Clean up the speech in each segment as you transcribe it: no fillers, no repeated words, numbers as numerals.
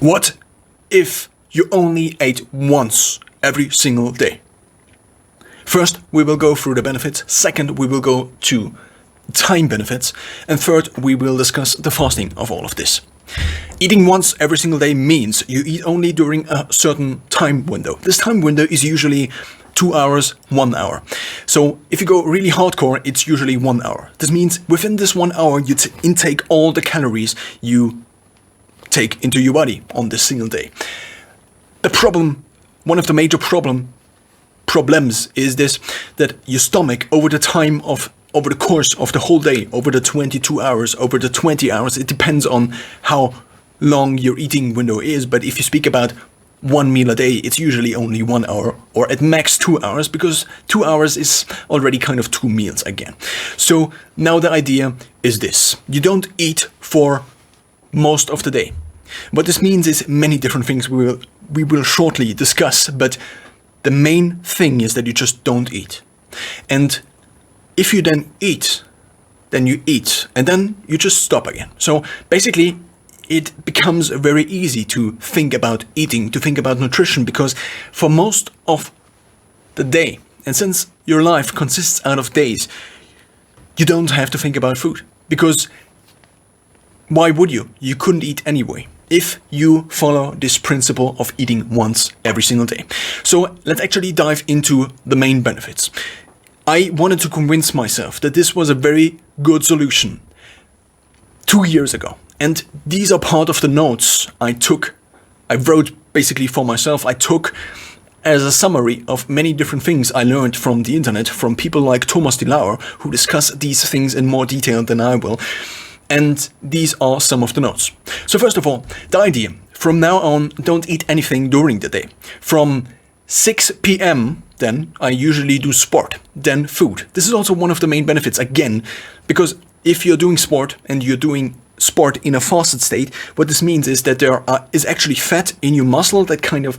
What if you only ate once every single day? First, we will go through the benefits. Second, we will go to time benefits. And third, we will discuss the fasting of all of this. Eating once every single day means you eat only during a certain time window. This time window is usually 2 hours, 1 hour. So if you go really hardcore, it's usually 1 hour. This means within this 1 hour, you intake all the calories you take into your body on this single day. The problem, one of the major problems is this, that your stomach over the course of the whole day, over the 22 hours, over the 20 hours, it depends on how long your eating window is. But if you speak about one meal a day, it's usually only 1 hour, or at max 2 hours, because 2 hours is already kind of 2 meals again. So now the idea is this: you don't eat for most of the day. What this means is many different things we will shortly discuss, but the main thing is that you just don't eat. And if you then eat, then you eat, and then you just stop again. So basically, it becomes very easy to think about eating, to think about nutrition, because for most of the day, and since your life consists out of days, you don't have to think about food. Because why would you? You couldn't eat anyway, if you follow this principle of eating once every single day. So let's actually dive into the main benefits. I wanted to convince myself that this was a very good solution 2 years ago. And these are part of the notes I wrote basically for myself. I took as a summary of many different things I learned from the internet, from people like DELAUER, who discuss these things in more detail than I will. And these are some of the notes. So first of all, the idea: from now on, don't eat anything during the day. From 6 p.m. then I usually do sport, then food. This is also one of the main benefits, again, because if you're doing sport and you're doing sport in a fasted state, what this means is that there is actually fat in your muscle that kind of,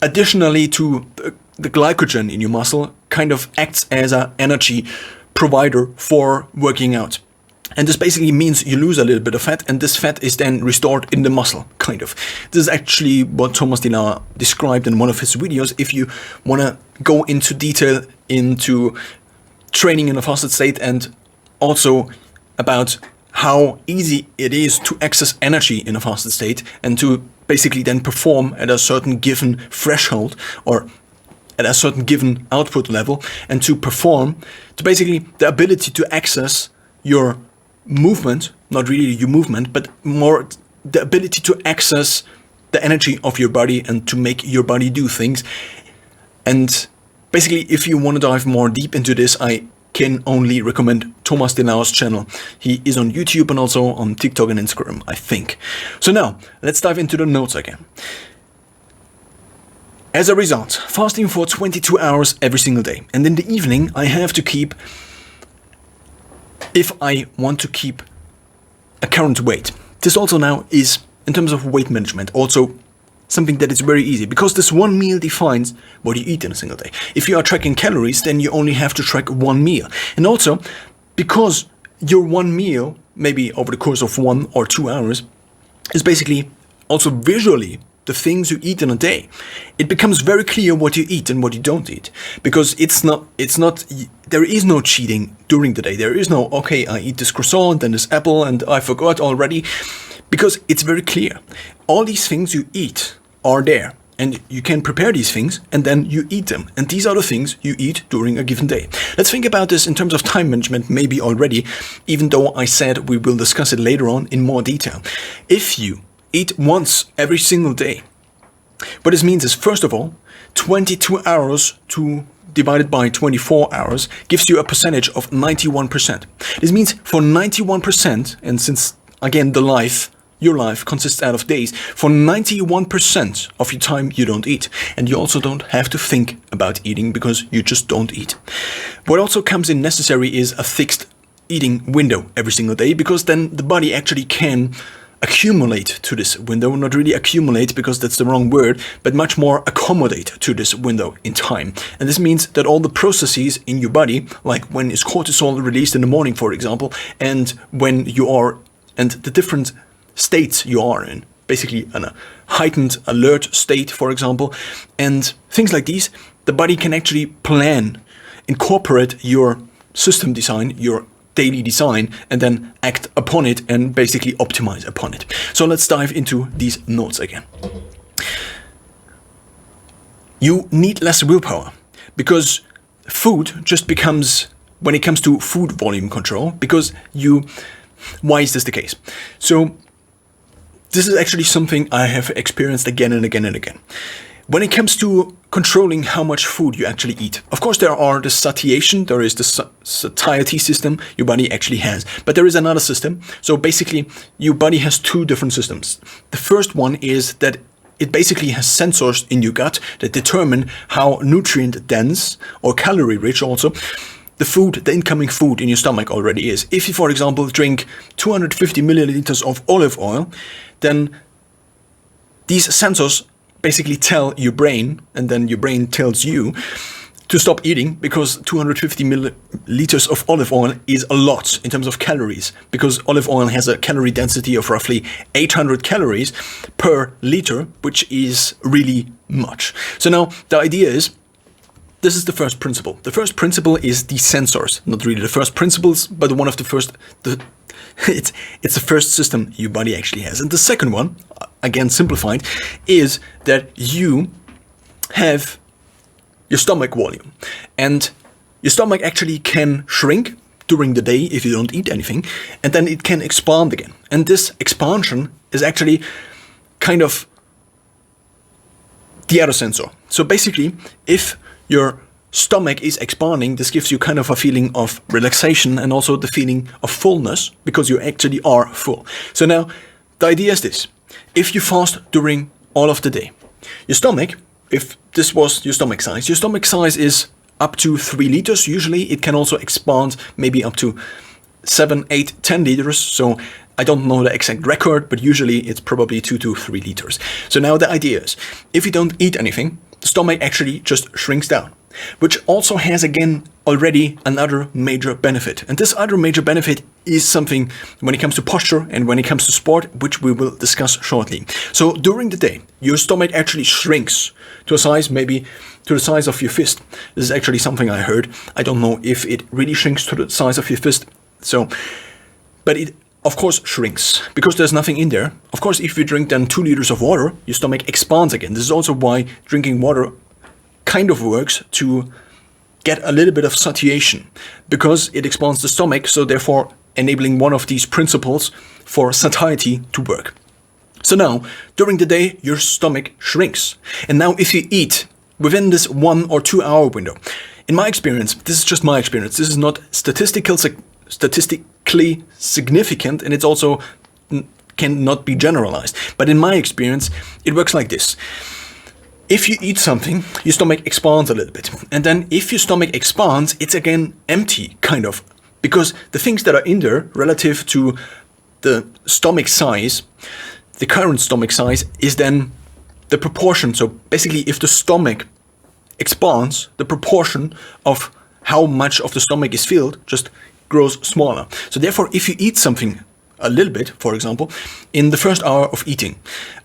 additionally to the glycogen in your muscle, kind of acts as an energy provider for working out. And this basically means you lose a little bit of fat, and this fat is then restored in the muscle, kind of. This is actually what DELAUER described in one of his videos. If you want to go into detail into training in a fasted state, and also about how easy it is to access energy in a fasted state, and to basically then perform at a certain given threshold, or at a certain given output level, and to perform, to basically the ability to access your movement, not really your movement, but more the ability to access the energy of your body and to make your body do things. And basically, if you want to dive more deep into this, I can only recommend DELAUER's channel. He is on YouTube and also on TikTok and Instagram, I think. So now, let's dive into the notes again. As a result, fasting for 22 hours every single day. And in the evening, I have to keep, if I want to keep a current weight. This also now is, in terms of weight management, also something that is very easy, because this one meal defines what you eat in a single day. If you are tracking calories, then you only have to track one meal. And also, because your one meal, maybe over the course of 1 or 2 hours, is basically also visually the things you eat in a day, it becomes very clear what you eat and what you don't eat. Because there is no cheating during the day. There is no, okay, I eat this croissant and this apple and I forgot already. Because it's very clear. All these things you eat are there. And you can prepare these things and then you eat them. And these are the things you eat during a given day. Let's think about this in terms of time management maybe already, even though I said we will discuss it later on in more detail. If you eat once every single day, what this means is, first of all, 22 hours divided by 24 hours gives you a percentage of 91%. This means for 91%, and since, again, your life consists out of days, for 91% of your time you don't eat. And you also don't have to think about eating, because you just don't eat. What also comes in necessary is a fixed eating window every single day, because then the body actually can accumulate to this window, not really accumulate because that's the wrong word, but much more accommodate to this window in time. And this means that all the processes in your body, like when is cortisol released in the morning, for example, and when you are, and the different states you are in, basically a heightened alert state, for example, and things like these. The body can actually plan, incorporate your system design, your daily design, and then act upon it and basically optimize upon it. So let's dive into these notes again. You need less willpower because food just becomes, when it comes to food volume control, because why is this the case? So this is actually something I have experienced again and again and again. When it comes to controlling how much food you actually eat, of course there are the satiation, there is the satiety system your body actually has, but there is another system. So basically your body has two different systems. The first one is that it basically has sensors in your gut that determine how nutrient dense or calorie rich also the incoming food in your stomach already is. If you, for example, drink 250 milliliters of olive oil, then these sensors basically tell your brain, and then your brain tells you to stop eating, because 250 milliliters of olive oil is a lot in terms of calories, because olive oil has a calorie density of roughly 800 calories per liter, which is really much. So now the idea is, this is the first principle. The first principle is the sensors, not really the first principles, but one of the first, it's the first system your body actually has. And the second one, again simplified, is that you have your stomach volume, and your stomach actually can shrink during the day if you don't eat anything, and then it can expand again. And this expansion is actually kind of the other sensor. So basically, if your stomach is expanding, this gives you kind of a feeling of relaxation and also the feeling of fullness, because you actually are full. So now the idea is this: if you fast during all of the day, your stomach, if this was your stomach size is up to 3 liters. Usually it can also expand maybe up to 7, 8, 10 liters. So I don't know the exact record, but usually it's probably 2 to 3 liters. So now the idea is, if you don't eat anything, the stomach actually just shrinks down, which also has again already another major benefit. And this other major benefit is something when it comes to posture and when it comes to sport, which we will discuss shortly. So during the day, your stomach actually shrinks to a size, maybe to the size of your fist. This is actually something I heard. I don't know if it really shrinks to the size of your fist. So, but it of course shrinks because there's nothing in there. Of course, if you drink then 2 liters of water, your stomach expands again. This is also why drinking water kind of works to get a little bit of satiation, because it expands the stomach, so therefore enabling one of these principles for satiety to work. So now, during the day, your stomach shrinks. And now if you eat within this 1 or 2 hour window, in my experience, this is just my experience, this is not statistically significant, and it's also cannot be generalized. But in my experience, it works like this. If you eat something, your stomach expands a little bit. And then if your stomach expands, it's again empty, kind of. Because the things that are in there relative to the stomach size, the current stomach size, is then the proportion. So basically, if the stomach expands, the proportion of how much of the stomach is filled just grows smaller. So therefore, if you eat something a little bit, for example, in the first hour of eating,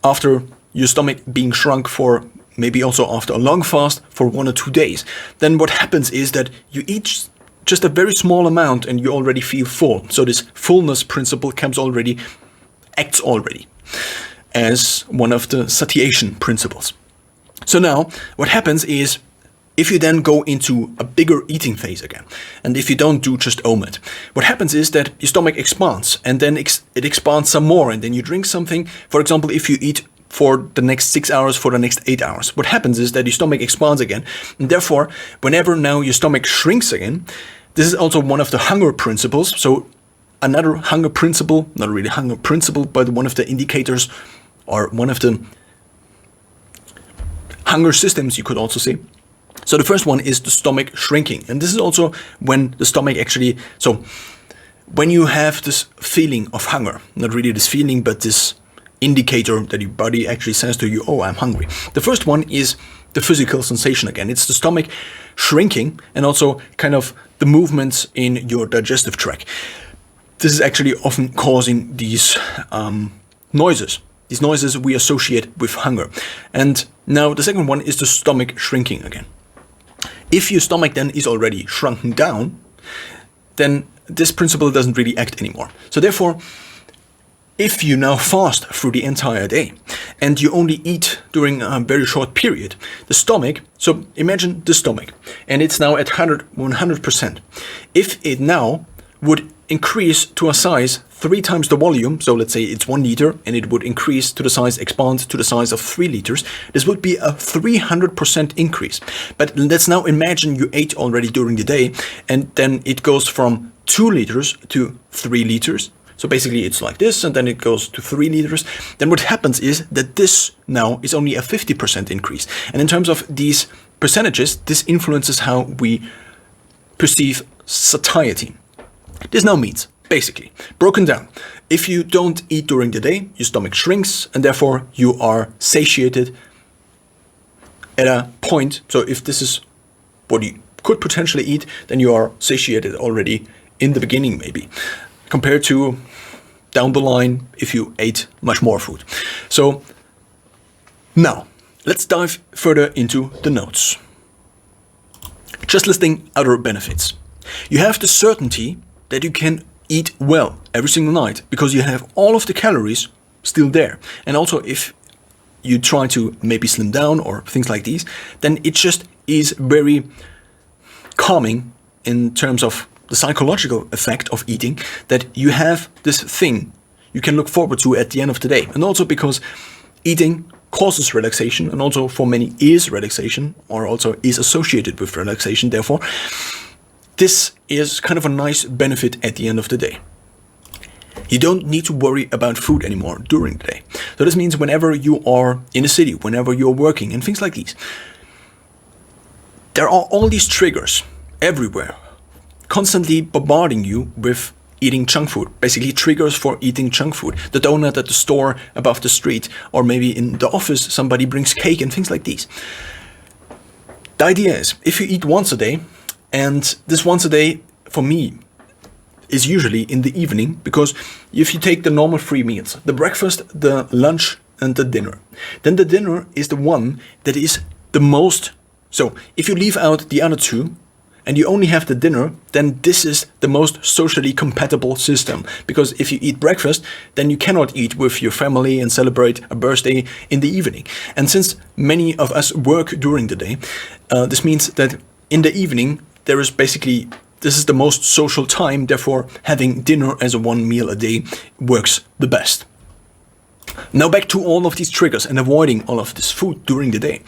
after your stomach being shrunk for maybe also after a long fast for 1 or 2 days, then what happens is that you eat just a very small amount and you already feel full. So this fullness principle acts already as one of the satiation principles. So now what happens is, if you then go into a bigger eating phase again, and if you don't do just OMAD, what happens is that your stomach expands, and then it expands some more, and then you drink something. For example, if you eat for the next 6 hours, for the next 8 hours, what happens is that your stomach expands again. And therefore, whenever now your stomach shrinks again, this is also one of the hunger principles. So another hunger principle, not really hunger principle, but one of the indicators or one of the hunger systems, you could also say. So the first one is the stomach shrinking. And this is also when the stomach actually, so when you have this feeling of hunger, not really this feeling, but this indicator that your body actually says to you, oh, I'm hungry. The first one is the physical sensation again. It's the stomach shrinking and also kind of the movements in your digestive tract. This is actually often causing these noises. These noises we associate with hunger. And now the second one is the stomach shrinking again. If your stomach then is already shrunken down, then this principle doesn't really act anymore. So therefore, if you now fast through the entire day and you only eat during a very short period, the stomach, so imagine the stomach, and it's now at 100%. If it now would increase to a size 3 times the volume, so let's say it's 1 liter, and it would increase to the size, expand to the size of 3 liters, this would be a 300% increase. But let's now imagine you ate already during the day, and then it goes from 2 liters to 3 liters. So basically it's like this, and then it goes to 3 liters. Then what happens is that this now is only a 50% increase. And in terms of these percentages, this influences how we perceive satiety. This now means, basically, broken down, if you don't eat during the day, your stomach shrinks, and therefore you are satiated at a point. So if this is what you could potentially eat, then you are satiated already in the beginning, maybe, compared to down the line if you ate much more food. So now let's dive further into the notes. Just listing other benefits. You have the certainty that you can eat well every single night because you have all of the calories still there. And also if you try to maybe slim down or things like these, then it just is very calming in terms of the psychological effect of eating, that you have this thing you can look forward to at the end of the day. And also because eating causes relaxation, and also for many is relaxation, or also is associated with relaxation. Therefore, this is kind of a nice benefit at the end of the day. You don't need to worry about food anymore during the day. So this means whenever you are in a city, whenever you're working and things like these, there are all these triggers everywhere, constantly bombarding you with eating junk food, basically triggers for eating junk food. The donut at the store above the street, or maybe in the office somebody brings cake and things like these. The idea is, if you eat once a day, and this once a day for me is usually in the evening, because if you take the normal 3 meals, the breakfast, the lunch and the dinner, then the dinner is the one that is the most, so if you leave out the other 2, and you only have the dinner, then this is the most socially compatible system. Because if you eat breakfast, then you cannot eat with your family and celebrate a birthday in the evening. And since many of us work during the day, this means that in the evening, this is the most social time. Therefore, having dinner as a 1 meal a day works the best. Now back to all of these triggers and avoiding all of this food during the day.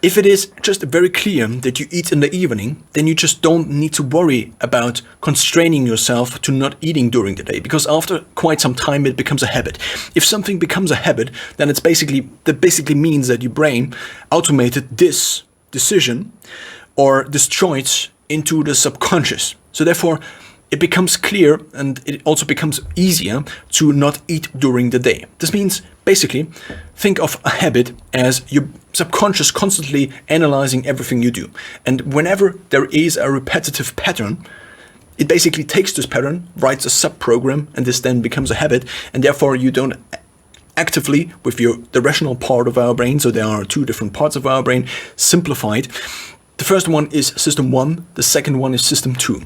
If it is just very clear that you eat in the evening, then you just don't need to worry about constraining yourself to not eating during the day, because after quite some time it becomes a habit. If something becomes a habit, then that basically means that your brain automated this decision or this choice into the subconscious. So therefore, it becomes clear, and it also becomes easier to not eat during the day. This means, basically, think of a habit as your subconscious constantly analyzing everything you do. And whenever there is a repetitive pattern, it basically takes this pattern, writes a sub-program, and this then becomes a habit, and therefore you don't actively, with the rational part of our brain, so there are 2 different parts of our brain, simplified. The first one is system 1, the second one is system 2.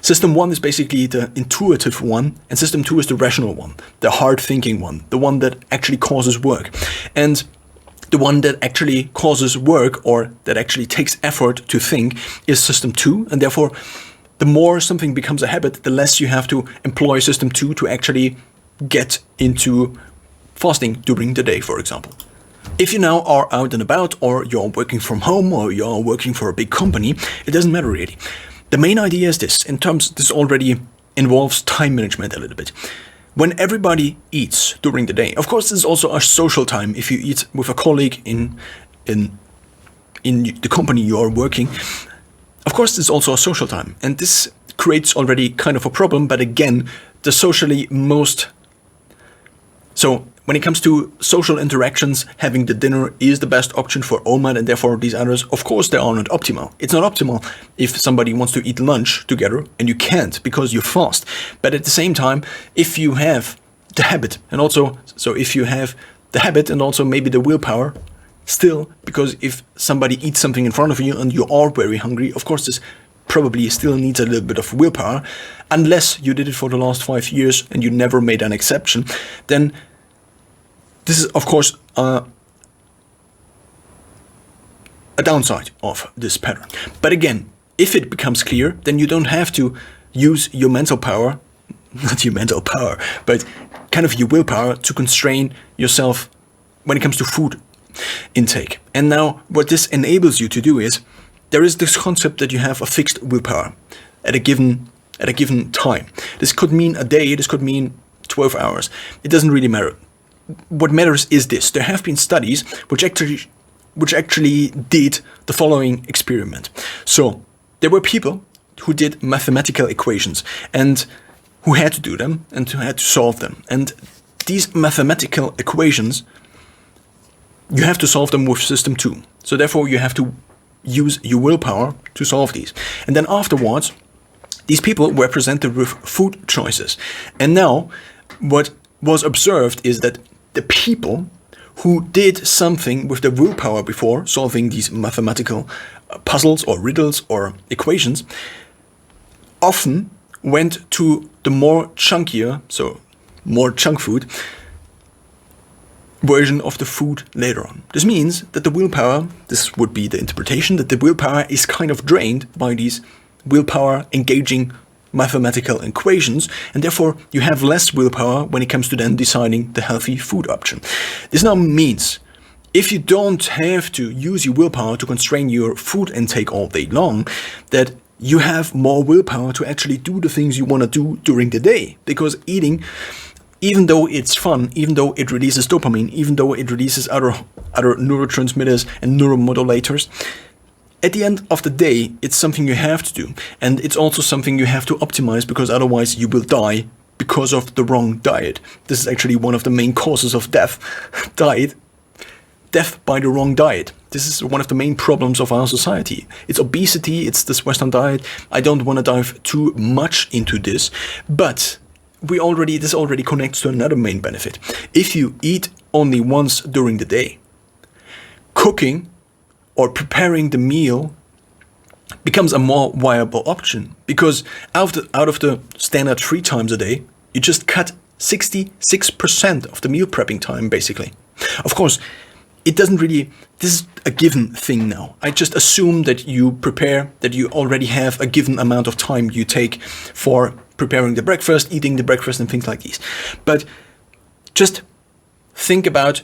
System 1 is basically the intuitive one, and system 2 is the rational one, the hard thinking one, the one that actually causes work. And the one that actually causes work, or that actually takes effort to think, is system 2, and therefore the more something becomes a habit, the less you have to employ system 2 to actually get into fasting during the day, for example. If you now are out and about, or you're working from home, or you're working for a big company, it doesn't matter really. The main idea is this already involves time management a little bit. When everybody eats during the day, of course this is also a social time. If you eat with a colleague in the company you are working, of course this is also a social time. And this creates already kind of a problem, but again, the socially most... So when it comes to social interactions, having the dinner is the best option for OMAD, and therefore these others, of course, they are not optimal. It's not optimal if somebody wants to eat lunch together and you can't because you fast. But at the same time, if you have the habit, and also, so if you have the habit and also maybe the willpower still, because if somebody eats something in front of you and you are very hungry, of course this probably still needs a little bit of willpower, unless you did it for the last 5 years and you never made an exception. Then this is of course a downside of this pattern. But again, if it becomes clear, then you don't have to use your mental power, not your mental power, but kind of your willpower to constrain yourself when it comes to food intake. And now what this enables you to do is, there is this concept that you have a fixed willpower at a given time. This could mean a day, this could mean 12 hours. It doesn't really matter. What matters is this: there have been studies which actually did the following experiment. So there were people who did mathematical equations and who had to do them and who had to solve them. And these mathematical equations, you have to solve them with system 2. So therefore you have to use your willpower to solve these. And then afterwards, these people were presented with food choices. And now what was observed is that the people who did something with their willpower before solving these mathematical puzzles or riddles or equations often went to the more chunkier, so more junk food version of the food later on. This means that the willpower, this would be the interpretation, that the willpower is kind of drained by these willpower engaging mathematical equations, and therefore you have less willpower when it comes to then deciding the healthy food option. This now means if you don't have to use your willpower to constrain your food intake all day long, that you have more willpower to actually do the things you want to do during the day. Because eating, even though it's fun, even though it releases dopamine, even though it releases other neurotransmitters and neuromodulators, at the end of the day, it's something you have to do. And it's also something you have to optimize, because otherwise you will die because of the wrong diet. This is actually one of the main causes of death. Death by the wrong diet. This is one of the main problems of our society. It's obesity, it's this Western diet. I don't want to dive too much into this, but this already connects to another main benefit. If you eat only once during the day, cooking or preparing the meal becomes a more viable option, because out of the standard 3 times a day, you just cut 66% of the meal prepping time, basically. Of course, it doesn't really, this is a given thing now. I just assume that you prepare, that you already have a given amount of time you take for preparing the breakfast, eating the breakfast and things like these. But just think about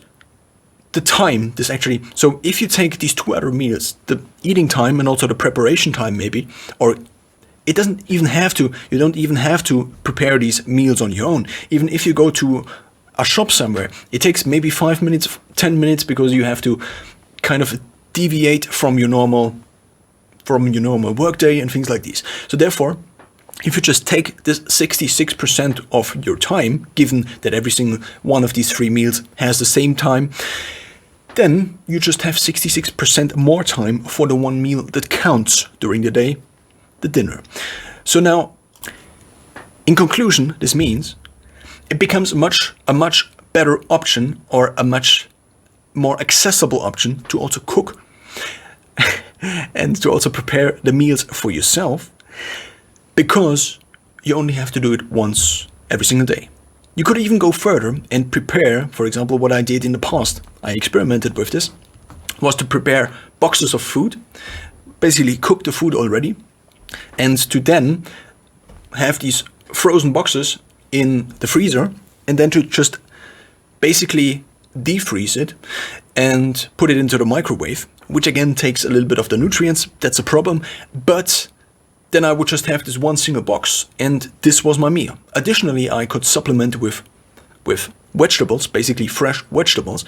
the time this actually, so if you take these 2 other meals, the eating time and also the preparation time maybe, or it doesn't even have to, you don't even have to prepare these meals on your own. Even if you go to a shop somewhere, it takes maybe 5 minutes, 10 minutes, because you have to kind of deviate from your normal workday and things like these. So therefore, if you just take this 66% of your time, given that every single one of these 3 meals has the same time, then you just have 66% more time for the one meal that counts during the day, the dinner. So now, in conclusion, this means it becomes a much better option, or a much more accessible option, to also cook and to also prepare the meals for yourself, because you only have to do it once every single day. You could even go further and prepare, for example, what I did in the past. I experimented with this, was to prepare boxes of food, basically cook the food already, and to then have these frozen boxes in the freezer, and then to just basically defreeze it and put it into the microwave, which again takes a little bit of the nutrients. That's a problem, but then I would just have this one single box, and this was my meal. Additionally, I could supplement with vegetables, basically fresh vegetables,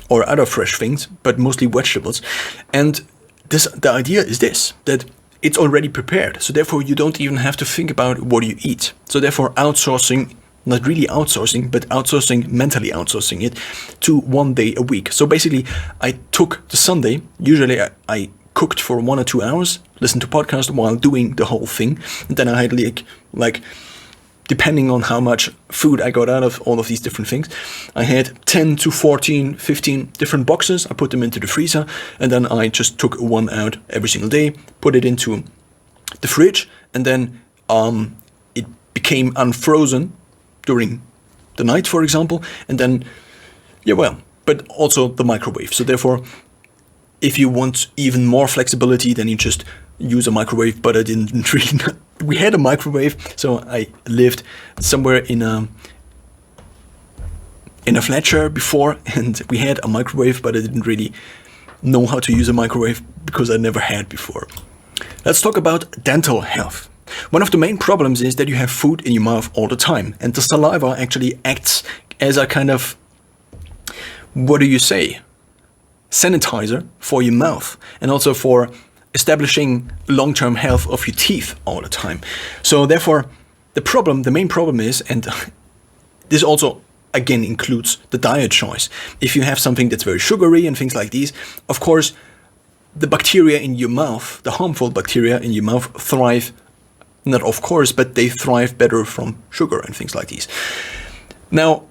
or other fresh things, but mostly vegetables. And the idea is this, that it's already prepared, so therefore you don't even have to think about what you eat. So therefore outsourcing, not really outsourcing, but mentally outsourcing it to 1 day a week. So basically I took the Sunday, usually I cooked for 1 or 2 hours, listened to podcasts while doing the whole thing, and then I had like depending on how much food I got out of all of these different things. I had 10 to 14, 15 different boxes. I put them into the freezer, and then I just took one out every single day, put it into the fridge, and then it became unfrozen during the night, for example, and then, but also the microwave. So therefore, if you want even more flexibility, then you just use a microwave, but I didn't really know. We had a microwave, so I lived somewhere in a flat share before, and we had a microwave, but I didn't really know how to use a microwave because I never had before. Let's talk about dental health. One of the main problems is that you have food in your mouth all the time, and the saliva actually acts as a kind of, sanitizer for your mouth, and also for establishing long-term health of your teeth all the time. So therefore, the main problem is, and this also again includes the diet choice. If you have something that's very sugary and things like these, of course, the bacteria in your mouth, the harmful bacteria in your mouth thrive, not of course, but they thrive better from sugar and things like these. Now,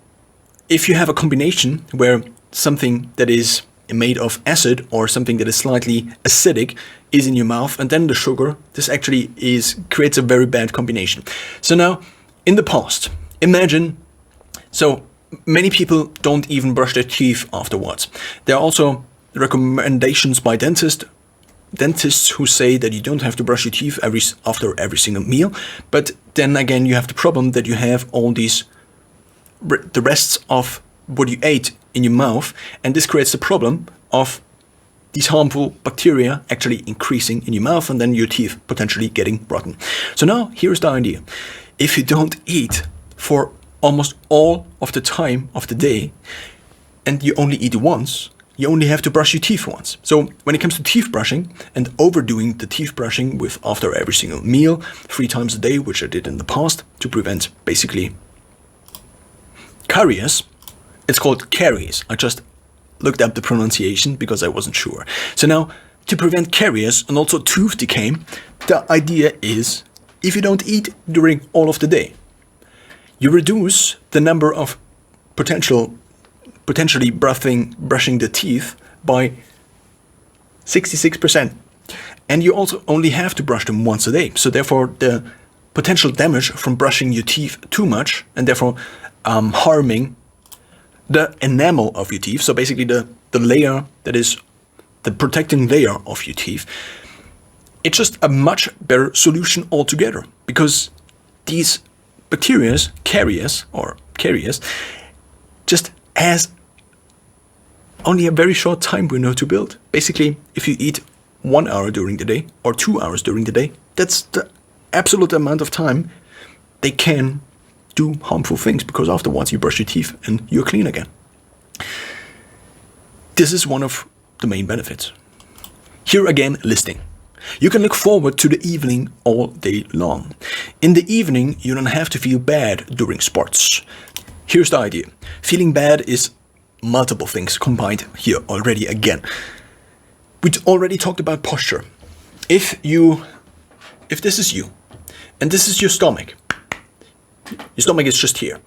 if you have a combination where something that is made of acid or something that is slightly acidic is in your mouth, and then the sugar, this actually creates a very bad combination. So now, in the past, imagine, so many people don't even brush their teeth afterwards. There are also recommendations by dentists who say that you don't have to brush your teeth after every single meal, but then again you have the problem that you have all these the rests of what you ate in your mouth, and this creates the problem of these harmful bacteria actually increasing in your mouth, and then your teeth potentially getting rotten. So now here's the idea. If you don't eat for almost all of the time of the day, and you only eat once, you only have to brush your teeth once. So when it comes to teeth brushing and overdoing the teeth brushing with after every single meal, 3 times a day, which I did in the past to prevent basically caries. It's called caries. I just looked up the pronunciation because I wasn't sure. So now, to prevent caries and also tooth decay, the idea is if you don't eat during all of the day, you reduce the number of potentially brushing the teeth by 66%. And you also only have to brush them once a day. So therefore, the potential damage from brushing your teeth too much, and therefore harming the enamel of your teeth, so basically the layer that is the protecting layer of your teeth, it's just a much better solution altogether, because these bacteria, caries, just has only a very short time window to build. Basically, if you eat 1 hour during the day or 2 hours during the day, that's the absolute amount of time they can do harmful things, because afterwards you brush your teeth and you're clean again. This is one of the main benefits. Here again, listing. You can look forward to the evening all day long. In the evening, you don't have to feel bad during sports. Here's the idea. Feeling bad is multiple things combined here already again. We already talked about posture. If this is you, and this is your stomach is just here,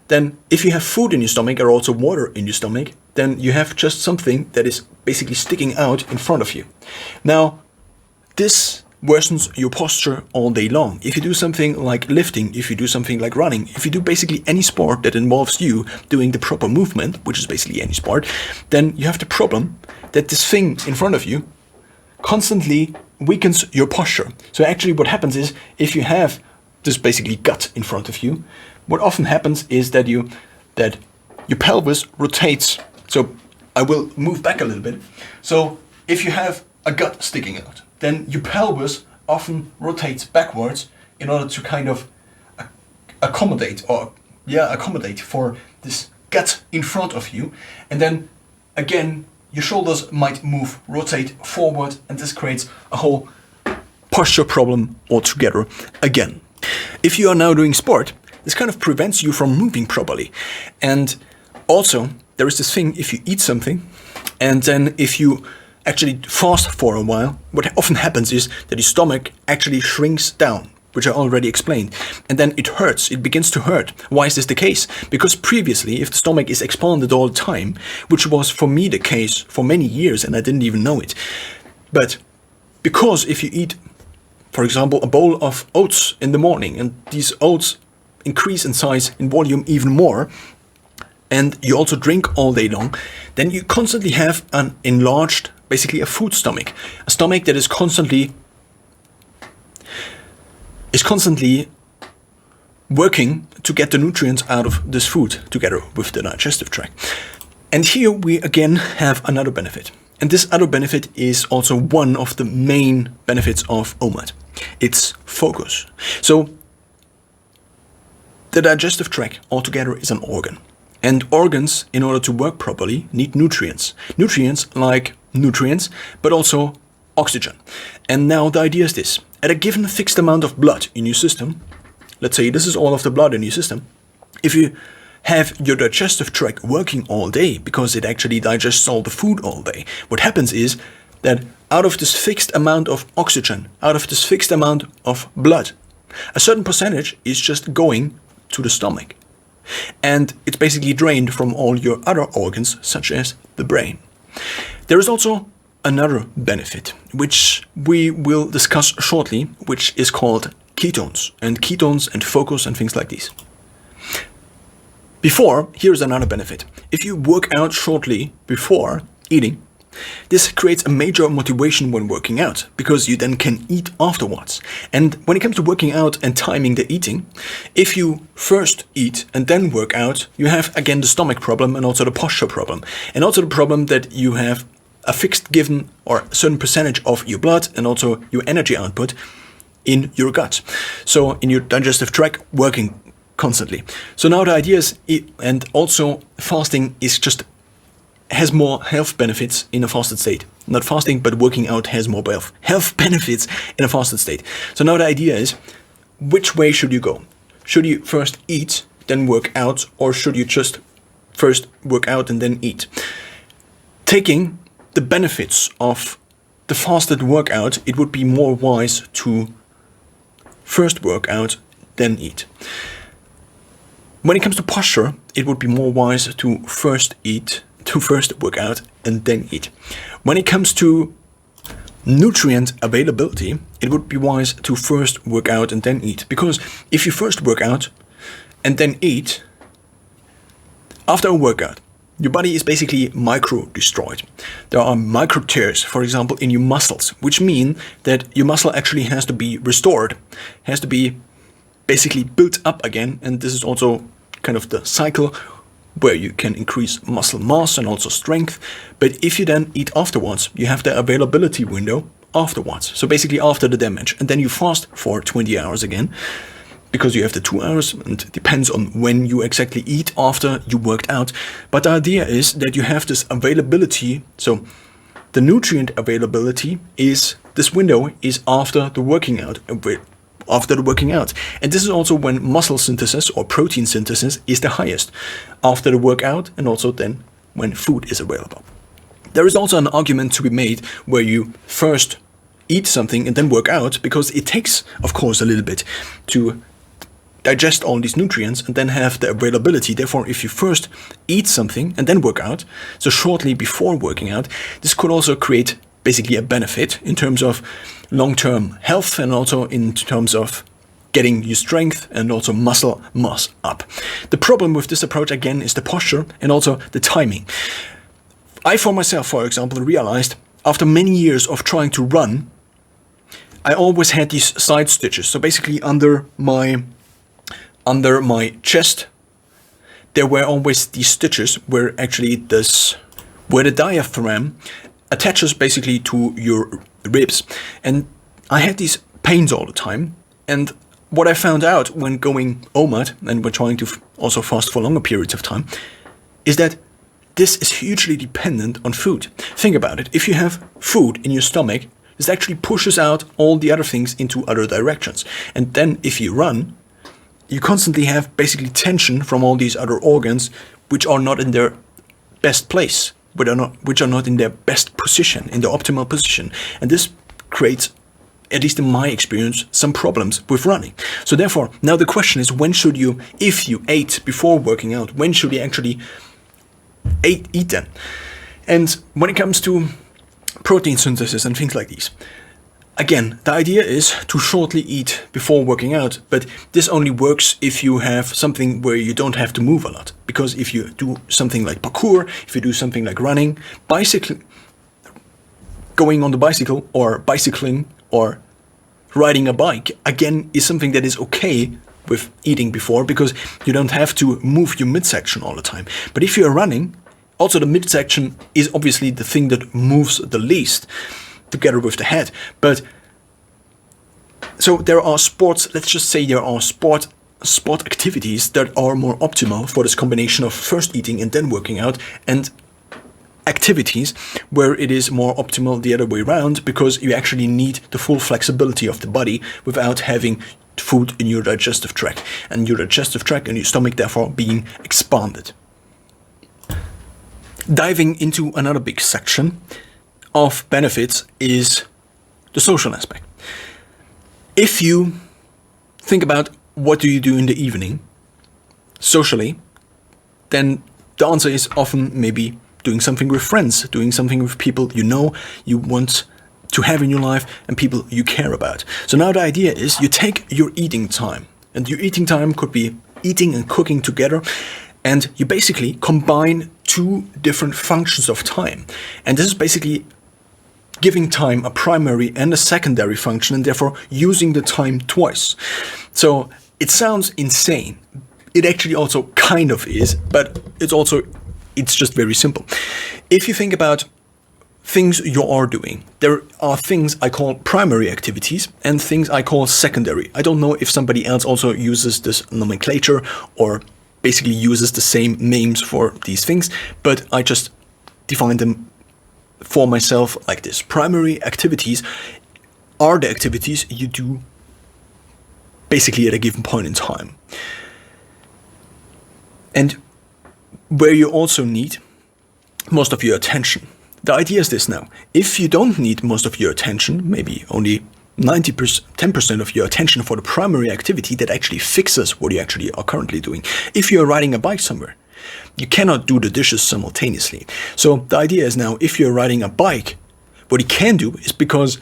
then if you have food in your stomach or also water in your stomach, then you have just something that is basically sticking out in front of you. Now, this worsens your posture all day long. If you do something like lifting, if you do something like running, if you do basically any sport that involves you doing the proper movement, which is basically any sport, then you have the problem that this thing in front of you constantly weakens your posture. So actually what happens is, if you have this basically gut in front of you, what often happens is that your pelvis rotates. So I will move back a little bit. So if you have a gut sticking out, then your pelvis often rotates backwards in order to kind of accommodate for this gut in front of you. And then again, your shoulders might rotate forward, and this creates a whole posture problem altogether again. If you are now doing sport, this kind of prevents you from moving properly. And also, there is this thing, if you eat something, and then if you actually fast for a while, what often happens is that your stomach actually shrinks down which I already explained, and then it hurts, it begins to hurt. Why is this the case? Because previously, if the stomach is expanded all the time, which was for me the case for many years and I didn't even know it, but because if you eat, for example, a bowl of oats in the morning, and these oats increase in size, in volume even more, and you also drink all day long, then you constantly have an enlarged, basically a food stomach, a stomach that is constantly working to get the nutrients out of this food together with the digestive tract. And here we again have another benefit. And this other benefit is also one of the main benefits of OMAD. It's focus. So the digestive tract altogether is an organ. And organs, in order to work properly, need nutrients. Nutrients like nutrients, but also oxygen. And now the idea is this. At a given fixed amount of blood in your system, let's say this is all of the blood in your system, if you have your digestive tract working all day, because it actually digests all the food all day, what happens is that out of this fixed amount of oxygen, out of this fixed amount of blood, a certain percentage is just going to the stomach. And it's basically drained from all your other organs, such as the brain. There is also another benefit, which we will discuss shortly, which is called ketones and focus and things like these. Here's another benefit. If you work out shortly before eating, this creates a major motivation when working out, because you then can eat afterwards. And when it comes to working out and timing the eating, if you first eat and then work out, you have again the stomach problem and also the posture problem. And also the problem that you have a fixed given or a certain percentage of your blood and also your energy output in your gut. So in your digestive tract working constantly. So now the idea is, and also fasting has more health benefits in a fasted state. Not fasting, but working out has more health benefits in a fasted state. So now the idea is, which way should you go? Should you first eat, then work out, or should you just first work out and then eat? Taking the benefits of the fasted workout, it would be more wise to first work out, then eat. When it comes to posture, it would be more wise to first work out and then eat. When it comes to nutrient availability, it would be wise to first work out and then eat. Because if you first work out and then eat, after a workout, your body is basically micro-destroyed. There are micro tears, for example, in your muscles, which mean that your muscle actually has to be restored, has to be basically built up again. And this is also kind of the cycle where you can increase muscle mass and also strength. But if you then eat afterwards, you have the availability window afterwards. So basically after the damage. And then you fast for 20 hours again, because you have the 2 hours, and it depends on when you exactly eat after you worked out. But the idea is that you have this availability. So the nutrient availability is, this window is after the working out. And this is also when muscle synthesis or protein synthesis is the highest, after the workout and also then when food is available. There is also an argument to be made where you first eat something and then work out, because it takes, of course, a little bit to digest all these nutrients and then have the availability. Therefore, if you first eat something and then work out, so shortly before working out, this could also create basically a benefit in terms of long-term health and also in terms of getting your strength and also muscle mass up. The problem with this approach again is the posture and also the timing. I for myself, for example, realized after many years of trying to run, I always had these side stitches. So basically under my chest, there were always these stitches where actually where the diaphragm attaches basically to your ribs. And I had these pains all the time. And what I found out when going OMAD, and we're trying to also fast for longer periods of time, is that this is hugely dependent on food. Think about it. If you have food in your stomach, this actually pushes out all the other things into other directions. And then if you run, you constantly have basically tension from all these other organs, which are not in their best place, which are not in their best position, in the optimal position. And this creates at least in my experience, some problems with running. So therefore, now the question is, when should you, if you ate before working out, when should you actually eat then? And when it comes to protein synthesis and things like these, again, the idea is to shortly eat before working out, but this only works if you have something where you don't have to move a lot. Because if you do something like parkour, if you do something like running, bicycling, going on the bicycle, or bicycling, or riding a bike, again, is something that is okay with eating before, because you don't have to move your midsection all the time. But if you're running, also the midsection is obviously the thing that moves the least, together with the head. But so there are sports, let's just say there are sport activities that are more optimal for this combination of first eating and then working out, and activities where it is more optimal the other way around, because you actually need the full flexibility of the body without having food in your digestive tract, and your digestive tract and your stomach therefore being expanded. Diving into another big section of benefits is the social aspect. If you think about what do you do in the evening socially, then the answer is often maybe doing something with friends, doing something with people you know, you want to have in your life, and people you care about. So now the idea is you take your eating time, and your eating time could be eating and cooking together, and you basically combine two different functions of time. And this is basically giving time a primary and a secondary function, and therefore using the time twice. So it sounds insane. It actually also kind of is, but it's just very simple. If you think about things you are doing, there are things I call primary activities and things I call secondary. I don't know if somebody else also uses this nomenclature or basically uses the same names for these things, but I just define them for myself like this. Primary activities are the activities you do basically at a given point in time, and where you also need most of your attention. The idea is this now: if you don't need most of your attention, maybe only 10% of your attention for the primary activity that actually fixes what you actually are currently doing. If you're riding a bike somewhere, you cannot do the dishes simultaneously. So the idea is now, if you're riding a bike, what you can do is, because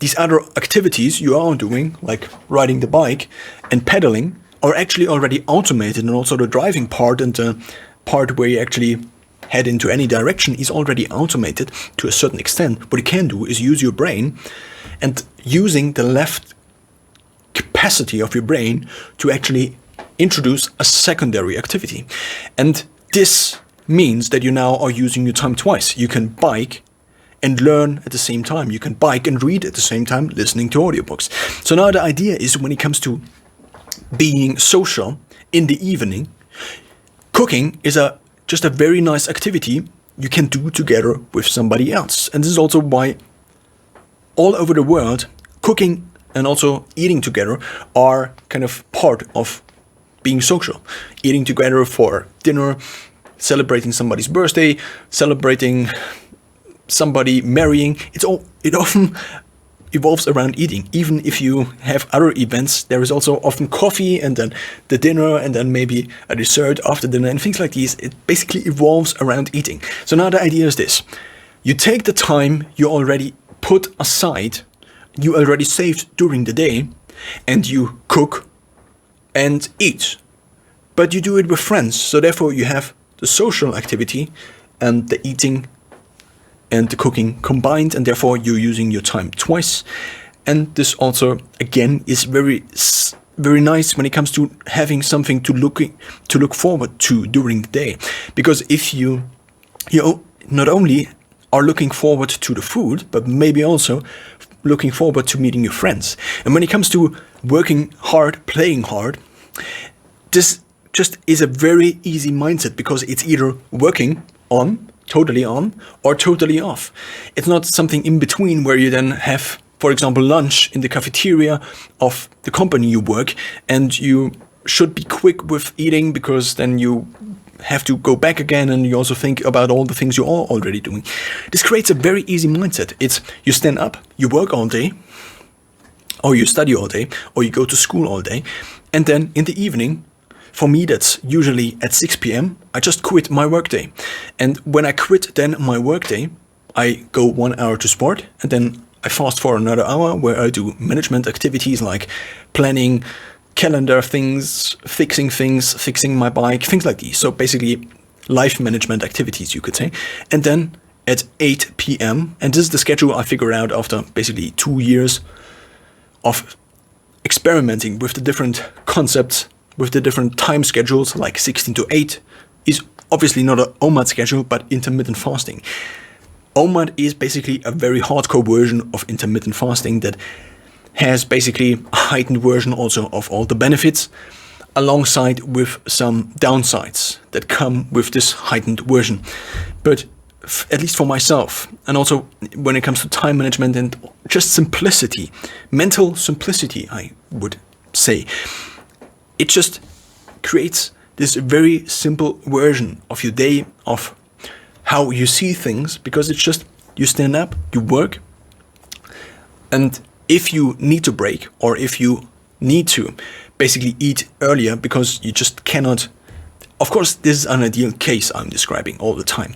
these other activities you are doing, like riding the bike and pedaling, are actually already automated, and also the driving part and the part where you actually head into any direction is already automated to a certain extent. What you can do is use your brain, and using the left capacity of your brain to actually introduce a secondary activity. And this means that you now are using your time twice. You can bike and learn at the same time. You can bike and read at the same time, listening to audiobooks. So now the idea is, when it comes to being social in the evening, cooking is just a very nice activity you can do together with somebody else. And this is also why all over the world, cooking and also eating together are kind of part of being social. Eating together for dinner, celebrating somebody's birthday, celebrating somebody marrying, it often evolves around eating. Even if you have other events, there is also often coffee, and then the dinner, and then maybe a dessert after dinner, and things like these. It basically evolves around eating. So now the idea is this: you take the time you already put aside, you already saved during the day, and you cook and eat. But you do it with friends, so therefore you have the social activity and the eating and the cooking combined, and therefore you're using your time twice. And this also, again, is very nice when it comes to having something to look forward to during the day. Because if you not only are looking forward to the food, but maybe also looking forward to meeting your friends. And when it comes to working hard, playing hard, this just is a very easy mindset, because it's either working on, totally on, or totally off. It's not something in between where you then have, for example, lunch in the cafeteria of the company you work, and you should be quick with eating, because then you have to go back again, and you also think about all the things you are already doing. This creates a very easy mindset. It's, you stand up, you work all day, or you study all day, or you go to school all day, and then in the evening, for me that's usually at 6 p.m., I just quit my workday. And when I quit then my workday, I go 1 hour to sport, and then I fast for another hour where I do management activities like planning, calendar things, fixing my bike, things like these. So basically life management activities, you could say. And then at 8 p.m., and this is the schedule I figured out after basically 2 years of experimenting with the different concepts, with the different time schedules, like 16 to 8 is obviously not an OMAD schedule, but intermittent fasting. OMAD is basically a very hardcore version of intermittent fasting that has basically a heightened version also of all the benefits, alongside with some downsides that come with this heightened version. But at least for myself, and also when it comes to time management and just simplicity, mental simplicity, I would say, it just creates this very simple version of your day, of how you see things, because it's just you stand up, you work, and if you need to break, or if you need to basically eat earlier because you just cannot, of course this is an ideal case I'm describing all the time.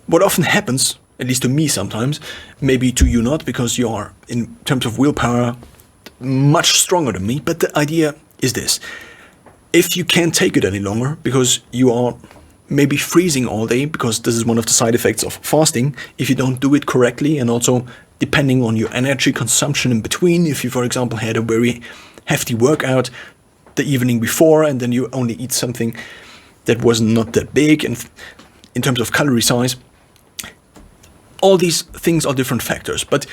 What often happens, at least to me sometimes, maybe to you not, because you are in terms of willpower much stronger than me, but the idea is this: if you can't take it any longer because you are maybe freezing all day, because this is one of the side effects of fasting, if you don't do it correctly, and also depending on your energy consumption in between, if you for example had a very hefty workout the evening before and then you only eat something that was not that big and in terms of calorie size, all these things are different factors. But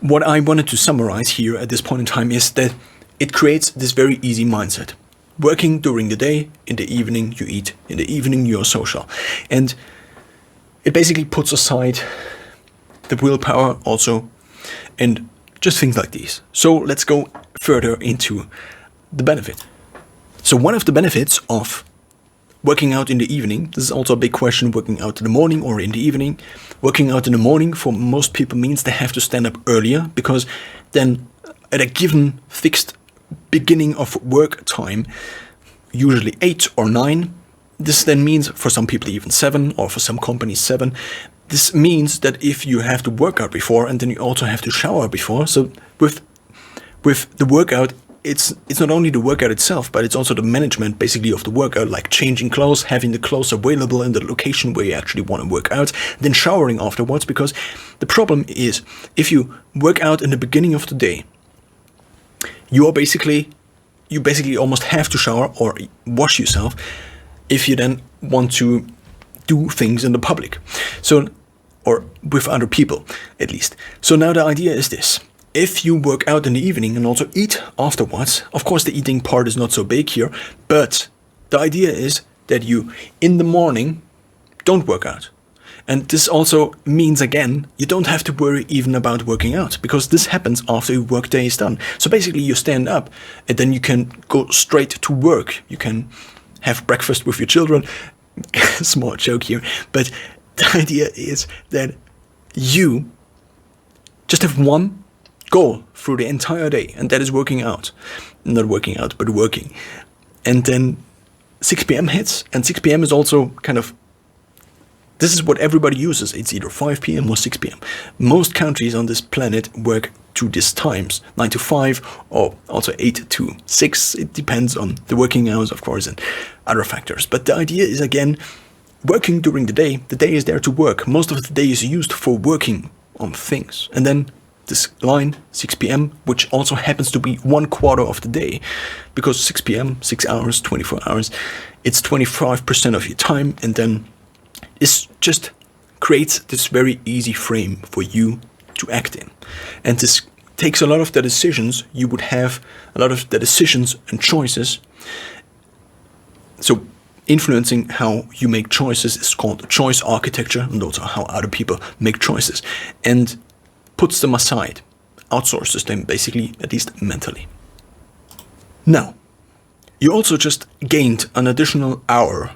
what I wanted to summarize here at this point in time is that it creates this very easy mindset. Working during the day, in the evening you eat, in the evening you are social. And it basically puts aside the willpower also, and just things like these. So let's go further into the benefit. So one of the benefits of working out in the evening, this is also a big question, working out in the morning or in the evening. Working out in the morning for most people means they have to stand up earlier, because then at a given fixed beginning of work time, usually 8 or 9, this then means for some people even 7, or for some companies 7. This means that if you have to work out before and then you also have to shower before, so with the workout, it's not only the workout itself, but it's also the management basically of the workout, like changing clothes, having the clothes available in the location where you actually want to work out, then showering afterwards. Because the problem is, if you work out in the beginning of the day, you basically almost have to shower or wash yourself if you then want to do things in the public, so, or with other people at least. So now the idea is this: if you work out in the evening and also eat afterwards, of course the eating part is not so big here, but the idea is that you in the morning don't work out. And this also means, again, you don't have to worry even about working out, because this happens after your work day is done. So basically you stand up and then you can go straight to work. You can have breakfast with your children. Small joke here. But the idea is that you just have one goal through the entire day, and that is working out. Not working out, but working. And then 6 p.m. hits, and 6 p.m. is also kind of, this is what everybody uses. It's either 5 p.m. or 6 p.m. Most countries on this planet work to these times, 9 to 5 or also 8 to 6. It depends on the working hours, of course, and other factors. But the idea is, again, working during the day is there to work. Most of the day is used for working on things. And then this line, 6 p.m., which also happens to be 1/4 of the day, because 6 p.m., 6 hours, 24 hours, it's 25% of your time, and then this just creates this very easy frame for you to act in. And this takes a lot of the decisions you would have, a lot of the decisions and choices. So influencing how you make choices is called choice architecture, and also how other people make choices, and puts them aside, outsources them basically, at least mentally. Now, you also just gained an additional hour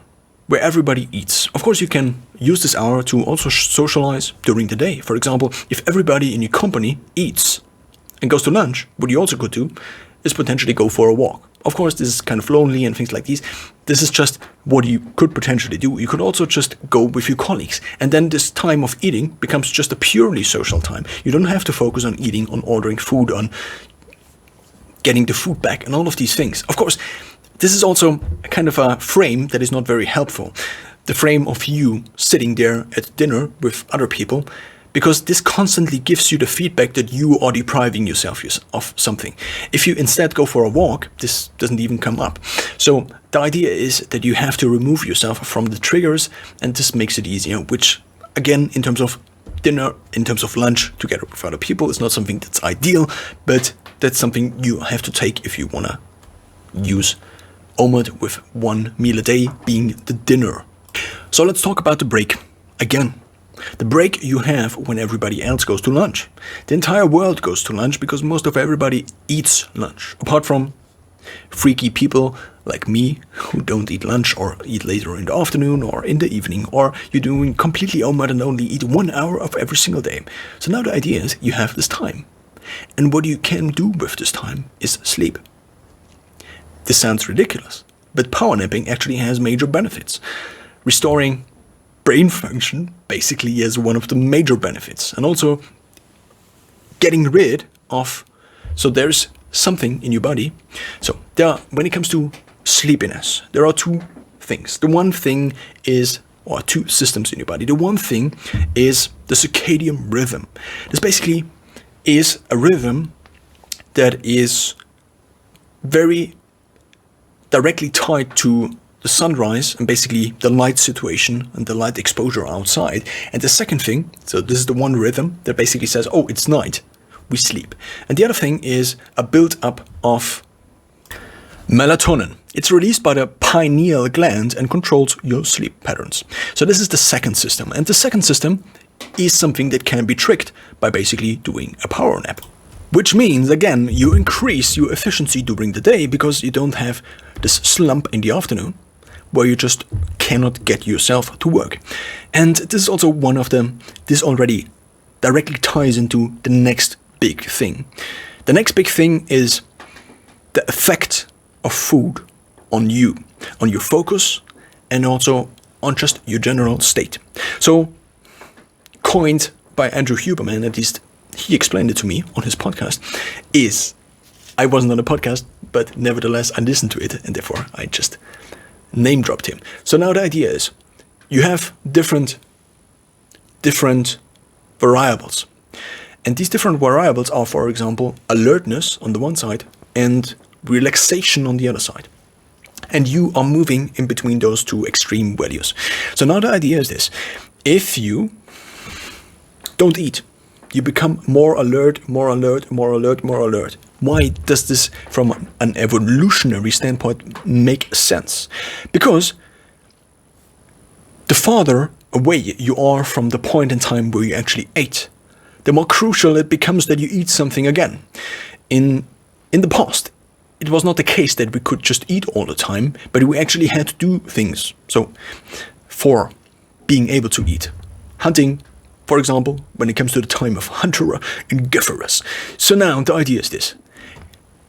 where everybody eats. Of course, you can use this hour to also socialize during the day. For example, if everybody in your company eats and goes to lunch, what you also could do is potentially go for a walk. Of course, this is kind of lonely and things like these. This is just what you could potentially do. You could also just go with your colleagues. And then this time of eating becomes just a purely social time. You don't have to focus on eating, on ordering food, on getting the food back, and all of these things. Of course, this is also a kind of a frame that is not very helpful. The frame of you sitting there at dinner with other people, because this constantly gives you the feedback that you are depriving yourself of something. If you instead go for a walk, this doesn't even come up. So the idea is that you have to remove yourself from the triggers, and this makes it easier, which again, in terms of dinner, in terms of lunch together with other people, is not something that's ideal, but that's something you have to take if you want to use OMAD, with one meal a day being the dinner. So let's talk about the break again. The break you have when everybody else goes to lunch. The entire world goes to lunch because most of everybody eats lunch. Apart from freaky people like me who don't eat lunch or eat later in the afternoon or in the evening, or you're doing completely OMAD and only eat 1 hour of every single day. So now the idea is you have this time. And what you can do with this time is sleep. This sounds ridiculous, but power napping actually has major benefits. Restoring brain function basically is one of the major benefits, and also getting rid of, so there's something in your body. So when it comes to sleepiness, there are two things. The one thing is, or two systems in your body. The one thing is the circadian rhythm. This basically is a rhythm that is very directly tied to the sunrise and basically the light situation and the light exposure outside. And the second thing, so this is the one rhythm that basically says, oh, it's night, we sleep. And the other thing is a build-up of melatonin. It's released by the pineal gland and controls your sleep patterns. So this is the second system. And the second system is something that can be tricked by basically doing a power nap. Which means, again, you increase your efficiency during the day because you don't have this slump in the afternoon where you just cannot get yourself to work. And this is also one of them, this already directly ties into the next big thing. The next big thing is the effect of food on you, on your focus, and also on just your general state. So, coined by Andrew Huberman, at least he explained it to me on his podcast, is, I wasn't on the podcast, but nevertheless I listened to it, and therefore I just name dropped him. So now the idea is, you have different variables. And these different variables are, for example, alertness on the one side and relaxation on the other side. And you are moving in between those two extreme values. So now the idea is this: if you don't eat, you become more alert, more alert, more alert, more alert. Why does this, from an evolutionary standpoint, make sense? Because the farther away you are from the point in time where you actually ate, the more crucial it becomes that you eat something again. In the past, it was not the case that we could just eat all the time, but we actually had to do things. So, for being able to eat, hunting, for example, when it comes to the time of hunterivorous. So now the idea is this: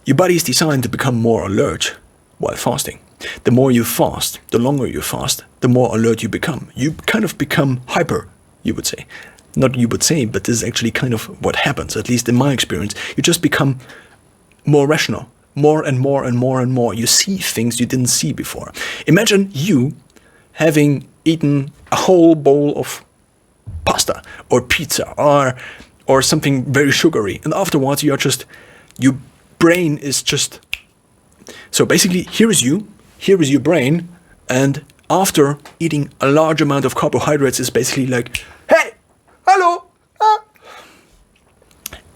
your body is designed to become more alert while fasting. The more you fast, the longer you fast, the more alert you become. You kind of become hyper, you would say. Not you would say, but this is actually kind of what happens, at least in my experience. You just become more rational, more and more and more and more. You see things you didn't see before. Imagine you having eaten a whole bowl of pasta or pizza or something very sugary, and afterwards your brain is just, so basically here is your brain, and after eating a large amount of carbohydrates is basically like, hey, hello,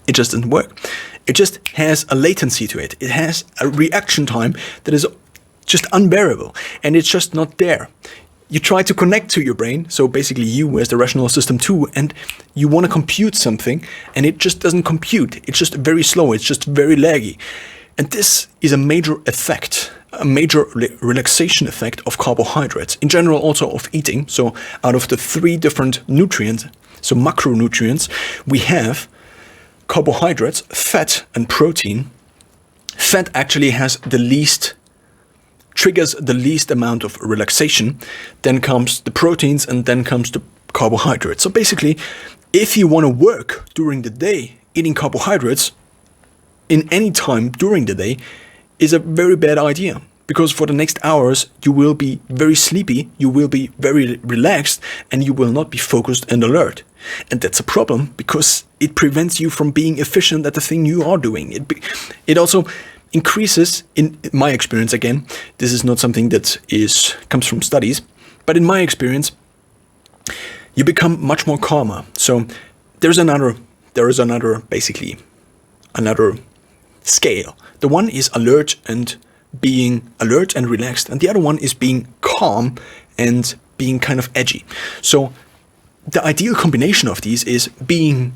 It just doesn't work. It just has a latency to it. It has a reaction time that is just unbearable, and it's just not there. You try to connect to your brain, so basically you as the rational system too, and you want to compute something, and it just doesn't compute. It's just very slow, it's just very laggy. And this is a major effect, a major relaxation effect of carbohydrates, in general also of eating. So out of the 3 different nutrients, so macronutrients, we have carbohydrates, fat and protein, fat actually triggers the least amount of relaxation. Then comes the proteins, and then comes the carbohydrates. So basically, if you want to work during the day, eating carbohydrates in any time during the day is a very bad idea. Because for the next hours, you will be very sleepy, you will be very relaxed, and you will not be focused and alert. And that's a problem, because it prevents you from being efficient at the thing you are doing. It also increases, in my experience, again, this is not something that comes from studies, but in my experience, you become much more calmer. So there is another scale. The one is being alert and relaxed, and the other one is being calm and being kind of edgy. So the ideal combination of these is being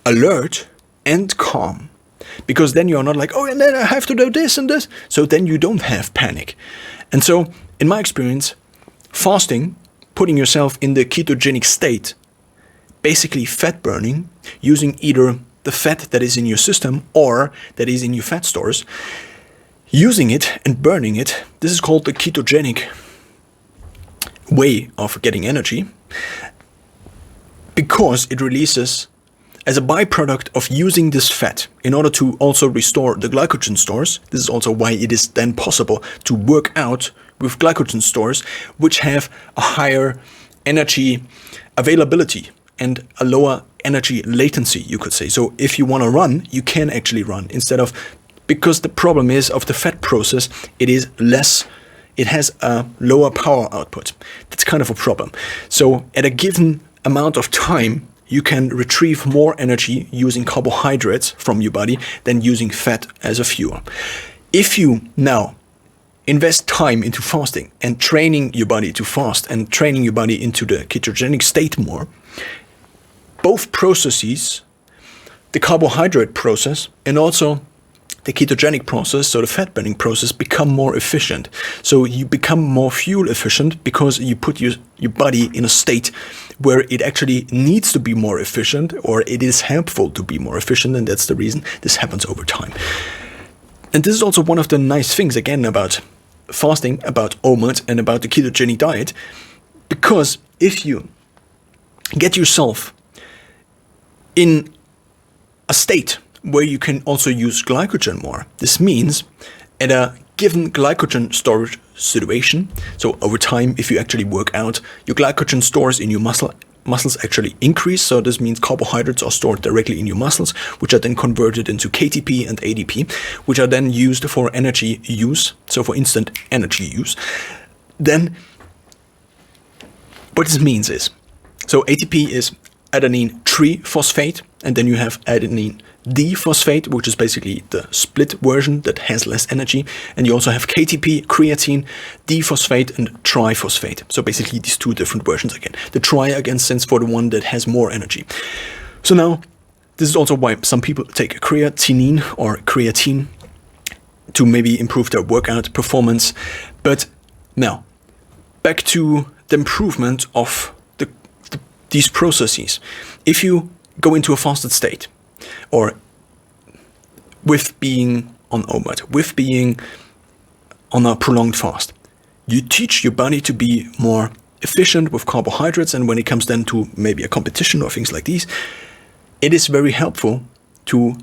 alert and calm, because then you're not like, oh, and then I have to do this and this. So then you don't have panic. And so in my experience, fasting, putting yourself in the ketogenic state, basically fat burning, using either the fat that is in your system or that is in your fat stores, using it and burning it. This is called the ketogenic way of getting energy, because it releases, as a byproduct of using this fat in order to also restore the glycogen stores. This is also why it is then possible to work out with glycogen stores, which have a higher energy availability and a lower energy latency, you could say. So if you want to run, you can actually run because the problem is of the fat process, it has a lower power output. That's kind of a problem. So at a given amount of time, you can retrieve more energy using carbohydrates from your body than using fat as a fuel. If you now invest time into fasting and training your body to fast and training your body into the ketogenic state more, both processes, the carbohydrate process and also the ketogenic process, so the fat burning process, become more efficient. So you become more fuel efficient because you put your body in a state where it actually needs to be more efficient, or it is helpful to be more efficient, and that's the reason this happens over time. And this is also one of the nice things, again, about fasting, about OMAD, and about the ketogenic diet, because if you get yourself in a state where you can also use glycogen more. This means at a given glycogen storage situation, so over time, if you actually work out, your glycogen stores in your muscles actually increase. So this means carbohydrates are stored directly in your muscles, which are then converted into KTP and ADP, which are then used for energy use. So for instant energy use. Then what this means is, so ATP is adenine triphosphate, and then you have adenine D-phosphate, which is basically the split version that has less energy. And you also have KTP, creatine, D-phosphate, and triphosphate. So basically these two different versions again. The tri again stands for the one that has more energy. So now, this is also why some people take creatinine or creatine to maybe improve their workout performance. But now, back to the improvement of these processes. If you go into a fasted state, or with being on OMAD, with being on a prolonged fast, you teach your body to be more efficient with carbohydrates, and when it comes then to maybe a competition or things like these, it is very helpful to,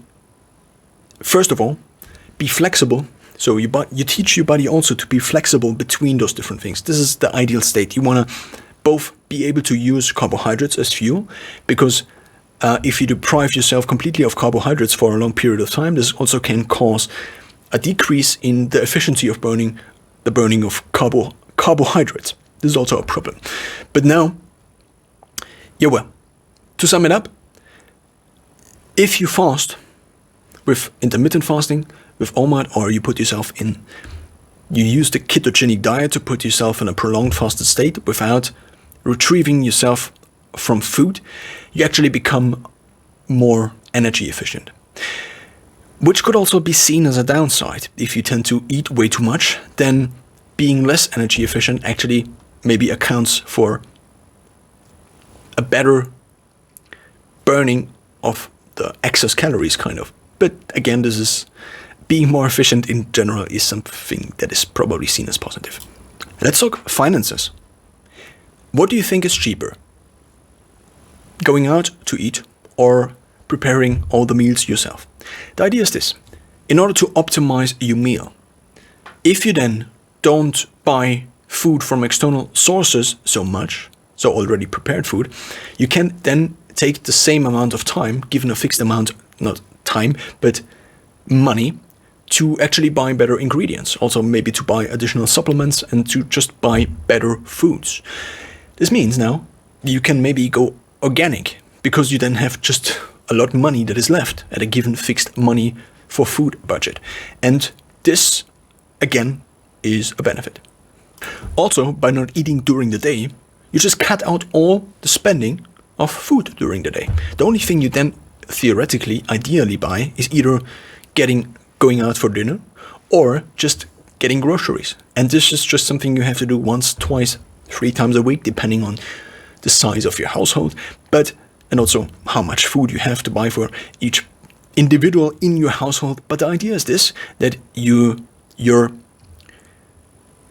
first of all, be flexible. So you teach your body also to be flexible between those different things. This is the ideal state. You want to both be able to use carbohydrates as fuel, because if you deprive yourself completely of carbohydrates for a long period of time, this also can cause a decrease in the efficiency of the burning of carbohydrates. This is also a problem. But now, yeah, well, to sum it up, if you fast with intermittent fasting, with OMAD, or you use the ketogenic diet to put yourself in a prolonged fasted state without retrieving yourself from food, you actually become more energy efficient. Which could also be seen as a downside. If you tend to eat way too much, then being less energy efficient actually maybe accounts for a better burning of the excess calories kind of. But again, this is being more efficient in general is something that is probably seen as positive. Let's talk finances. What do you think is cheaper? Going out to eat or preparing all the meals yourself? The idea is this. In order to optimize your meal, if you then don't buy food from external sources so much, so already prepared food, you can then take the same amount of time, given a fixed amount, not time, but money, to actually buy better ingredients. Also maybe to buy additional supplements and to just buy better foods. This means now you can maybe go organic because you then have just a lot of money that is left at a given fixed money for food budget. And this, again, is a benefit. Also, by not eating during the day, you just cut out all the spending of food during the day. The only thing you then theoretically, ideally buy is either going out for dinner or just getting groceries. And this is just something you have to do once, twice, 3 times a week, depending on the size of your household, and also how much food you have to buy for each individual in your household. But the idea is this, that your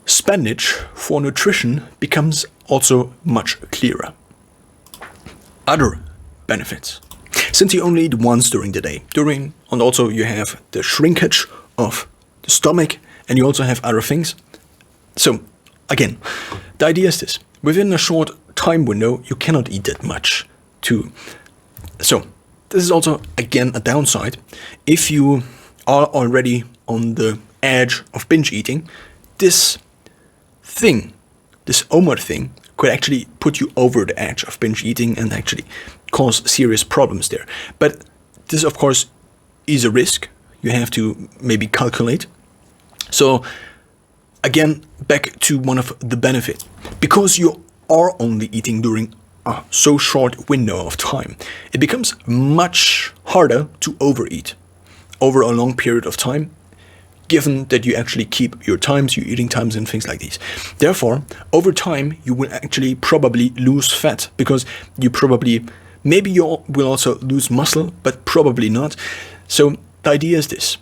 spendage for nutrition becomes also much clearer. Other benefits. Since you only eat once during the day, and also you have the shrinkage of the stomach, and you also have other things. So again, the idea is this. Within a short time window, you cannot eat that much too. So this is also, again, a downside. If you are already on the edge of binge eating, this OMAD thing, could actually put you over the edge of binge eating and actually cause serious problems there. But this, of course, is a risk you have to maybe calculate. So again, back to one of the benefits. Because you are only eating during a so short window of time, it becomes much harder to overeat over a long period of time, given that you actually keep your times, your eating times and things like these. Therefore, over time, you will actually probably lose fat because maybe you will also lose muscle, but probably not. So the idea is this.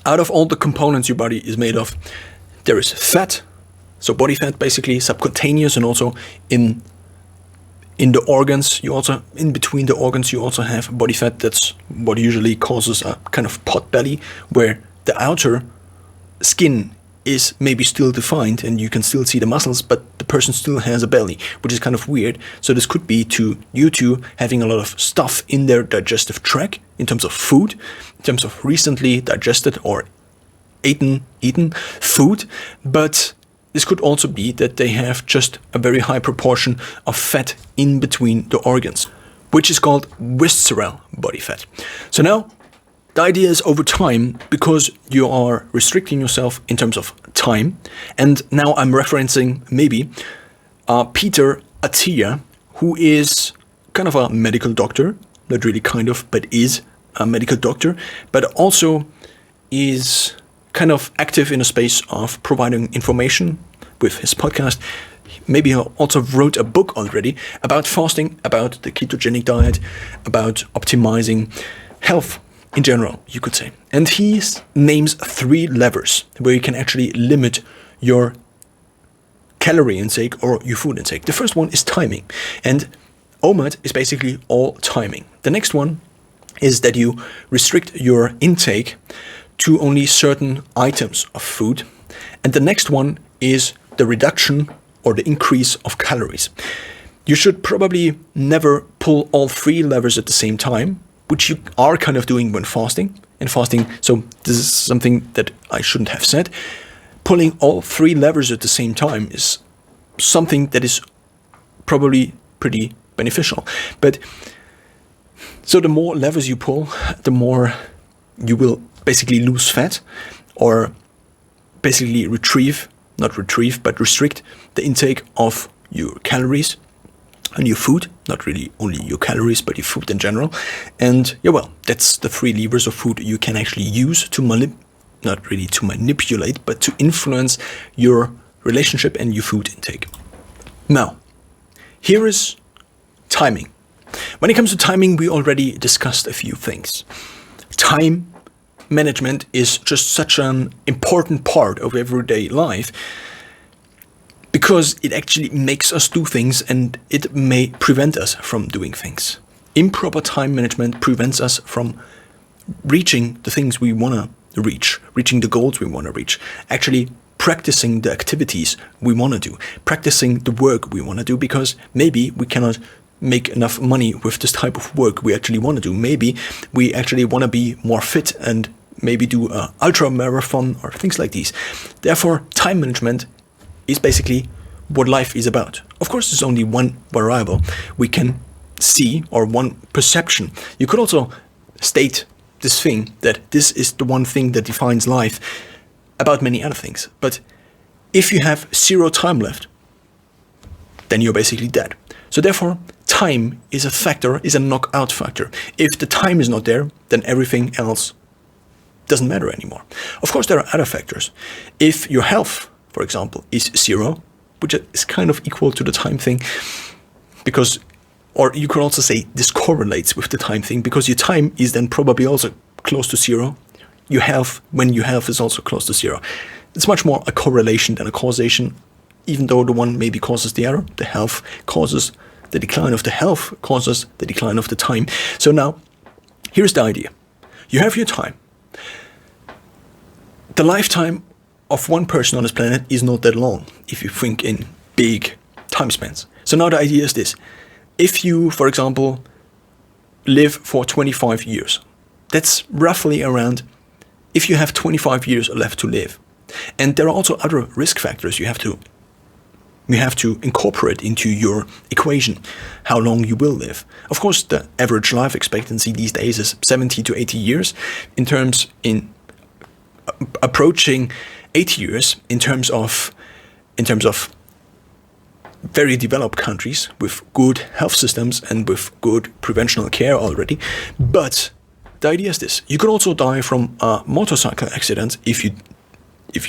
Out of all the components your body is made of, there is fat, so body fat basically, subcutaneous, and also in the organs, in between the organs, you also have body fat. That's what usually causes a kind of pot belly, where the outer skin is maybe still defined and you can still see the muscles, but the person still has a belly, which is kind of weird. So this could be due to having a lot of stuff in their digestive tract in terms of food, in terms of recently digested or eaten food. But this could also be that they have just a very high proportion of fat in between the organs, which is called visceral body fat. So now, the idea is over time, because you are restricting yourself in terms of time, and now I'm referencing maybe Peter Attia, who is kind of a medical doctor, not really kind of, but is a medical doctor, but also is kind of active in a space of providing information with his podcast. Maybe he also wrote a book already about fasting, about the ketogenic diet, about optimizing health in general, you could say. And he names 3 levers where you can actually limit your calorie intake or your food intake. The first one is timing. And OMAD is basically all timing. The next one is that you restrict your intake to only certain items of food. And the next one is the reduction or the increase of calories. You should probably never pull all 3 levers at the same time, which you are kind of doing when fasting. So this is something that I shouldn't have said. Pulling all 3 levers at the same time is something that is probably pretty beneficial. But so the more levers you pull, the more you will basically lose fat, or basically restrict the intake of your calories and your food, not really only your calories, but your food in general. And that's the 3 levers of food you can actually use to not really to manipulate, but to influence your relationship and your food intake. Now, here is timing. When it comes to timing, we already discussed a few things. Time management is just such an important part of everyday life because it actually makes us do things and it may prevent us from doing things. Improper time management prevents us from reaching the things we want to reach, reaching the goals we want to reach, actually practicing the activities we want to do, practicing the work we want to do, because maybe we cannot make enough money with this type of work we actually want to do. Maybe we actually want to be more fit and maybe do an ultra marathon or things like these. Therefore, time management is basically what life is about. Of course, there's only one variable we can see, or one perception. You could also state this thing that this is the one thing that defines life about many other things. But if you have 0 time left, then you're basically dead. So therefore, time is a factor, is a knockout factor. If the time is not there, then everything else doesn't matter anymore. Of course, there are other factors. If your health, for example, is 0, which is kind of equal to the time thing, because, or you could also say this correlates with the time thing, because your time is then probably also close to 0. Your health, when your health is also close to 0. It's much more a correlation than a causation, even though the one maybe causes the other. The health causes the decline of the health, causes the decline of the time. So now, here's the idea. You have your time. The lifetime of one person on this planet is not that long, if you think in big time spans. So now the idea is this. If you, for example, live for 25 years, that's roughly around, if you have 25 years left to live. And there are also other risk factors you have to incorporate into your equation, how long you will live. Of course, the average life expectancy these days is 70 to 80 years. In approaching 80 years in terms of very developed countries with good health systems and with good preventional care already. But the idea is this: you could also die from a motorcycle accident if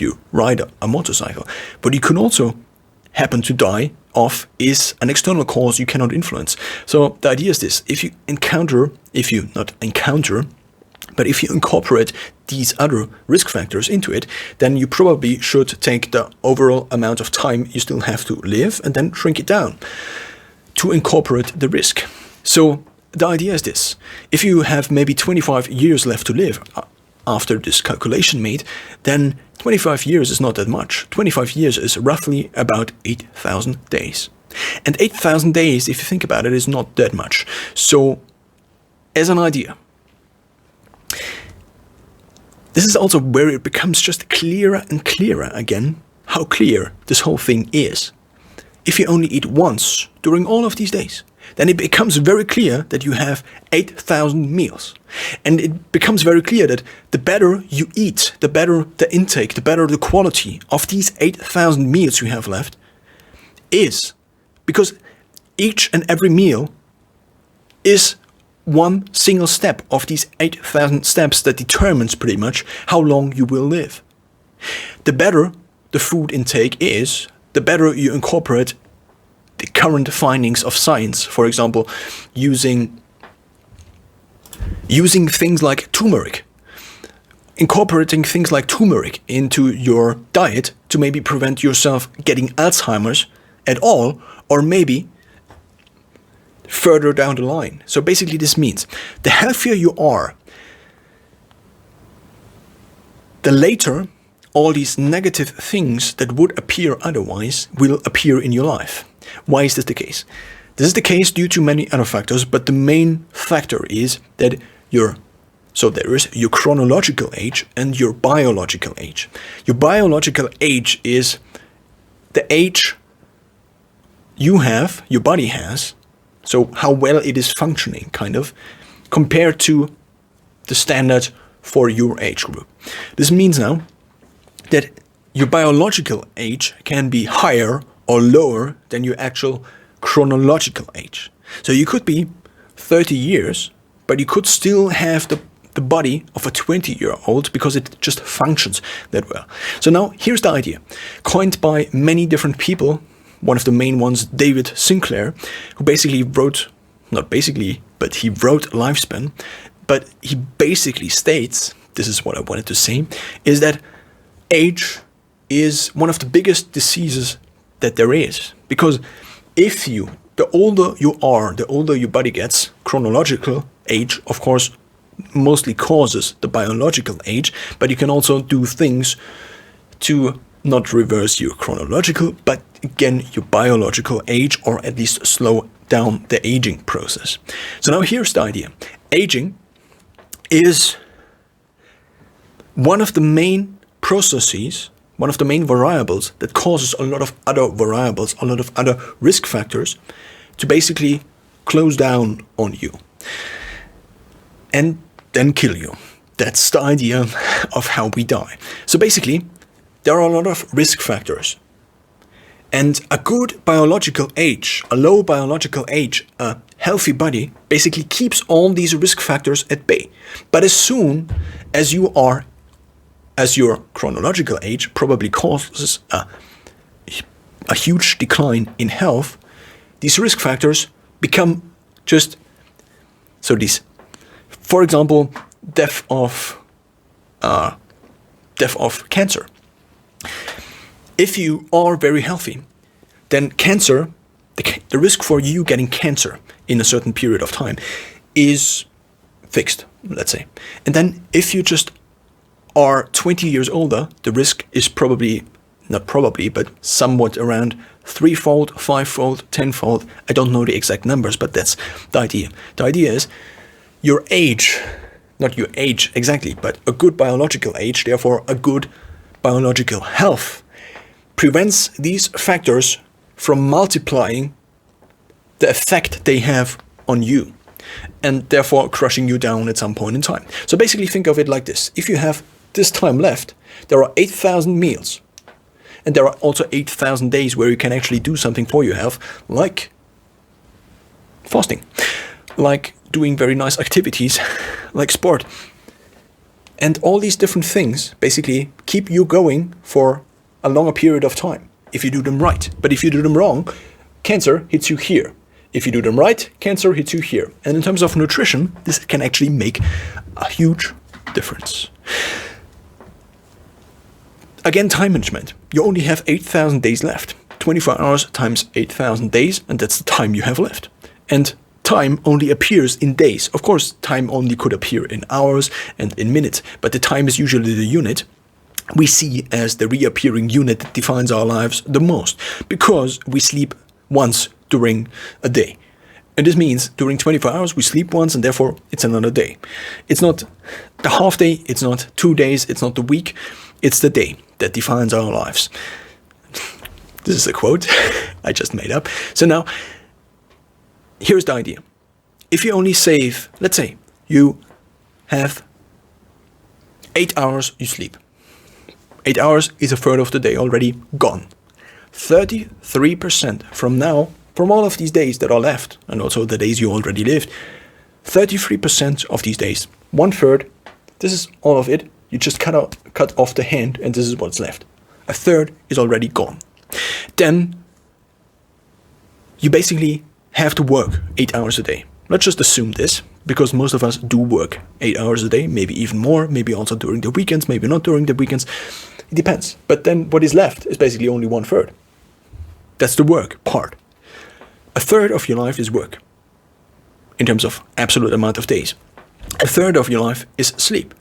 you ride a motorcycle, but you can also happen to die of is an external cause you cannot influence. So the idea is this: if you incorporate these other risk factors into it, then you probably should take the overall amount of time you still have to live and then shrink it down to incorporate the risk. So the idea is this: if you have maybe 25 years left to live after this calculation made, then 25 years is not that much. 25 years is roughly about 8,000 days. And 8,000 days, if you think about it, is not that much. So, as an idea, this is also where it becomes just clearer and clearer again how clear this whole thing is. If you only eat once during all of these days, then it becomes very clear that you have 8,000 meals. And it becomes very clear that the better you eat, the better the intake, the better the quality of these 8,000 meals you have left is. Because each and every meal is one single step of these 8,000 steps that determines pretty much how long you will live. The better the food intake is, the better you incorporate the current findings of science. For example, using things like turmeric. Incorporating things like turmeric into your diet to maybe prevent yourself getting Alzheimer's at all, or maybe further down the line. So basically this means the healthier you are, the later all these negative things that would appear otherwise will appear in your life. Why is this the case? This is the case due to many other factors, but the main factor is that there is your chronological age and your biological age. Your biological age is the age you have, your body has, so how well it is functioning, kind of, compared to the standard for your age group. This means now that your biological age can be higher or lower than your actual chronological age. So you could be 30 years, but you could still have the body of a 20-year-old because it just functions that well. So now here's the idea, coined by many different people. One of the main ones, David Sinclair, who basically wrote not basically, but he wrote lifespan, but he basically states, this is what I wanted to say, is that age is one of the biggest diseases that there is. Because the older you are, the older your body gets, chronological age, of course, mostly causes the biological age, but you can also do things to not reverse your chronological, but again, your biological age, or at least slow down the aging process. So now here's the idea. Aging is one of the main processes, one of the main variables that causes a lot of other variables, a lot of other risk factors to basically close down on you and then kill you. That's the idea of how we die. So basically, there are a lot of risk factors. And a good biological age, a low biological age, a healthy body basically keeps all these risk factors at bay. But as soon as your chronological age probably causes a huge decline in health, these risk factors become just, for example, death of cancer. If you are very healthy, then cancer, the risk for you getting cancer in a certain period of time is fixed, let's say. And then if you just are 20 years older, the risk is not probably, but somewhat around 3-fold, 5-fold, 10-fold. I don't know the exact numbers, but that's the idea. The idea is your age, not your age exactly, but a good biological age, therefore a good biological health, prevents these factors from multiplying the effect they have on you, and therefore crushing you down at some point in time. So basically think of it like this. If you have this time left, there are 8,000 meals. And there are also 8,000 days where you can actually do something for your health, like fasting, like doing very nice activities, like sport. And all these different things basically keep you going for a longer period of time, if you do them right. But if you do them wrong, cancer hits you here. If you do them right, cancer hits you here. And in terms of nutrition, this can actually make a huge difference. Again, time management. You only have 8,000 days left. 24 hours times 8,000 days, and that's the time you have left. And time only appears in days. Of course, time only could appear in hours and in minutes, but the time is usually the unit we see as the reappearing unit that defines our lives the most, because we sleep once during a day. And this means during 24 hours we sleep once, and therefore it's another day. It's not the half day, it's not 2 days, it's not the week, it's the day that defines our lives. This is a quote I just made up. So now, here's the idea. If you only save, let's say, you have 8 hours you sleep. 8 hours is a third of the day already gone. 33% from now, from all of these days that are left, and also the days you already lived, 33% of these days, 1/3, this is all of it. You just cut off the hand, and this is what's left. 1/3 is already gone. Then you basically have to work 8 hours a day. Let's just assume this, because most of us do work 8 hours a day, maybe even more, maybe also during the weekends, maybe not during the weekends. It depends. But then what is left is basically only 1/3. That's the work part. 1/3 of your life is work, in terms of absolute amount of days. 1/3 of your life is sleep.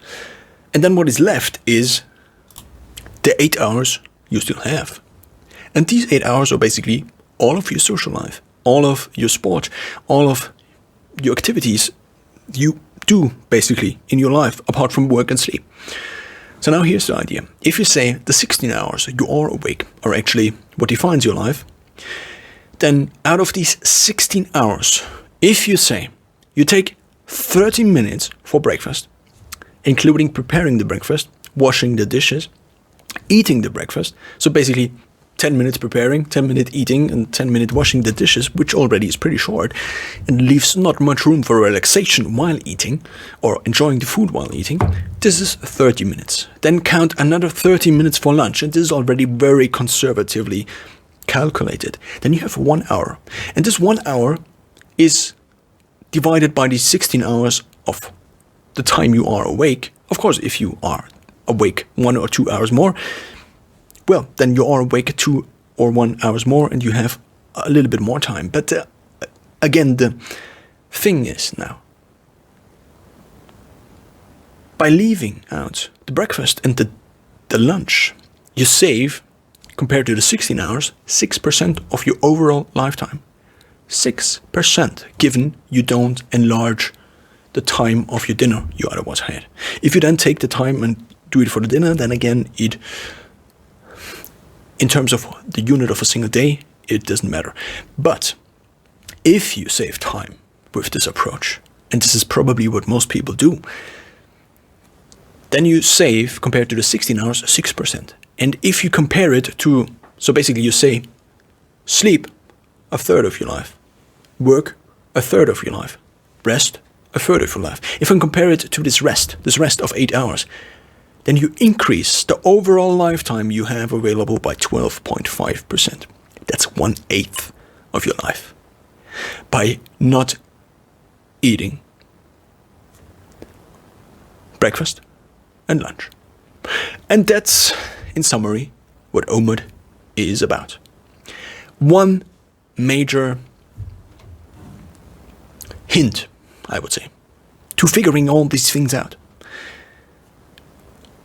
And then what is left is the 8 hours you still have. And these 8 hours are basically all of your social life, all of your sport, all of your activities you do basically in your life apart from work and sleep. So now here's the idea. If you say the 16 hours you are awake are actually what defines your life, then out of these 16 hours, if you say you take 30 minutes for breakfast, including preparing the breakfast, washing the dishes, eating the breakfast, so basically 10 minutes preparing, 10 minutes eating, and 10 minutes washing the dishes, which already is pretty short, and leaves not much room for relaxation while eating, or enjoying the food while eating, this is 30 minutes. Then count another 30 minutes for lunch, and this is already very conservatively calculated. Then you have 1 hour. And this 1 hour is divided by the 16 hours of the time you are awake. Of course, if you are awake 1 or 2 hours more, well, then you are awake 2 or 1 hours more and you have a little bit more time. But again, the thing is now, by leaving out the breakfast and the lunch, you save, compared to the 16 hours, 6% of your overall lifetime. 6%, given you don't enlarge the time of your dinner you otherwise had. If you then take the time and do it for the dinner, then again, in terms of the unit of a single day, it doesn't matter. But if you save time with this approach, and this is probably what most people do, then you save, compared to the 16 hours, 6%. And if you compare it to, so basically you say, sleep, a third of your life. Work, a third of your life. Rest, a third of your life. If I compare it to this rest of 8 hours, then you increase the overall lifetime you have available by 12.5%. That's 1/8 of your life. By not eating breakfast and lunch. And that's, in summary, what OMAD is about. One major hint, I would say, to figuring all these things out.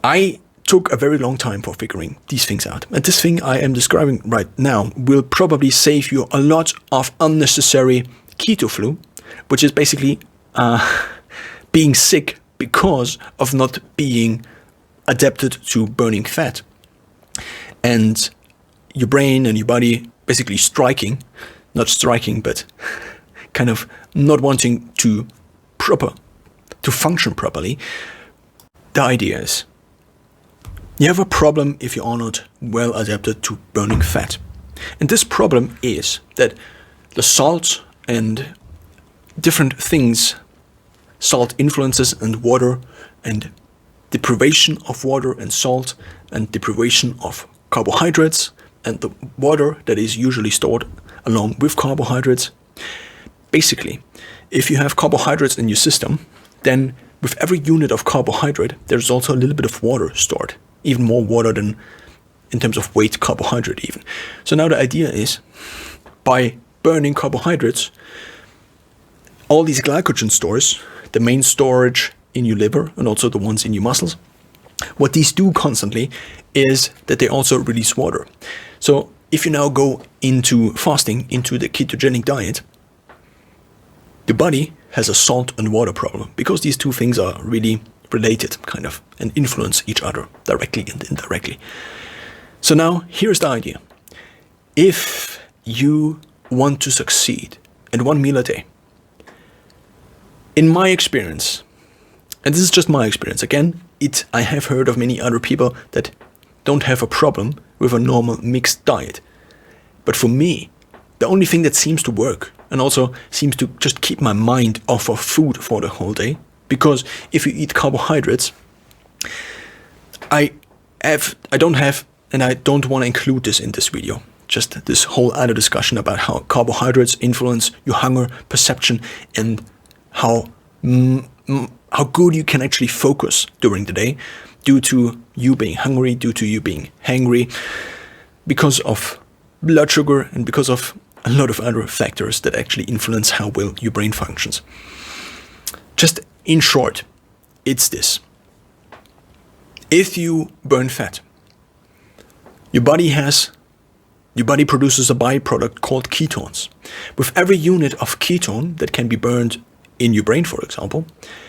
I took a very long time for figuring these things out. And this thing I am describing right now will probably save you a lot of unnecessary keto flu, which is basically being sick because of not being adapted to burning fat. And your brain and your body basically not striking, but kind of not wanting to function properly. The idea is, you have a problem if you are not well adapted to burning fat. And this problem is that the salt and different things, salt influences and water, and deprivation of water and salt, and deprivation of carbohydrates, and the water that is usually stored along with carbohydrates. Basically, if you have carbohydrates in your system, then with every unit of carbohydrate, there's also a little bit of water stored. Even more water than in terms of weight carbohydrate even. So now the idea is, by burning carbohydrates, all these glycogen stores, the main storage in your liver and also the ones in your muscles, what these do constantly is that they also release water. So if you now go into fasting, into the ketogenic diet, the body has a salt and water problem because these two things are really related, kind of, and influence each other directly and indirectly. So now, here's the idea. If you want to succeed in one meal a day, in my experience, and this is just my experience, again, I have heard of many other people that don't have a problem with a normal mixed diet. But for me, the only thing that seems to work, and also seems to just keep my mind off of food for the whole day, because if you eat carbohydrates, I don't have, and I don't want to include this in this video, just this whole other discussion about how carbohydrates influence your hunger perception and how good you can actually focus during the day due to you being hungry, due to you being hangry, because of blood sugar and because of a lot of other factors that actually influence how well your brain functions. Just in short, it's this. If you burn fat, your body produces a byproduct called ketones. With every unit of ketone that can be burned in your brain, for example,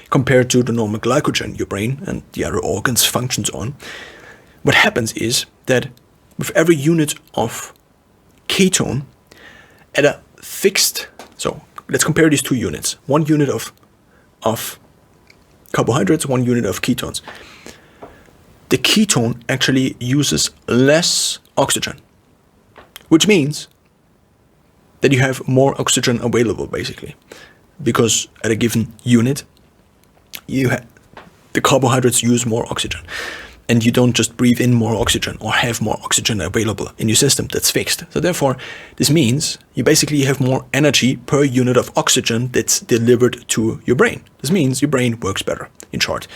compared to the normal glycogen your brain and the other organs functions on, what happens is that with every unit of ketone at a fixed, so let's compare these two units, 1 unit of carbohydrates, 1 unit of ketones. The ketone actually uses less oxygen, which means that you have more oxygen available, basically, because at a given unit, the carbohydrates use more oxygen. and you don't just breathe in more oxygen or have more oxygen available in your system. That's fixed. So therefore, this means you basically have more energy per unit of oxygen that's delivered to your brain. This means your brain works better, in short.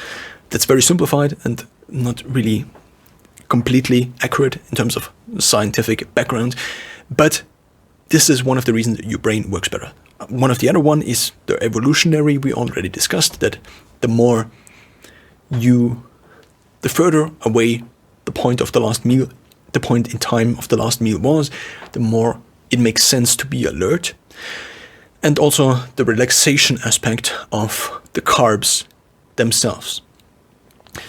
That's very simplified and not really completely accurate in terms of scientific background, but this is one of the reasons that your brain works better. One of the other one is the evolutionary. We already discussed that the further away the point of the last meal, the point in time of the last meal was, the more it makes sense to be alert. And also the relaxation aspect of the carbs themselves.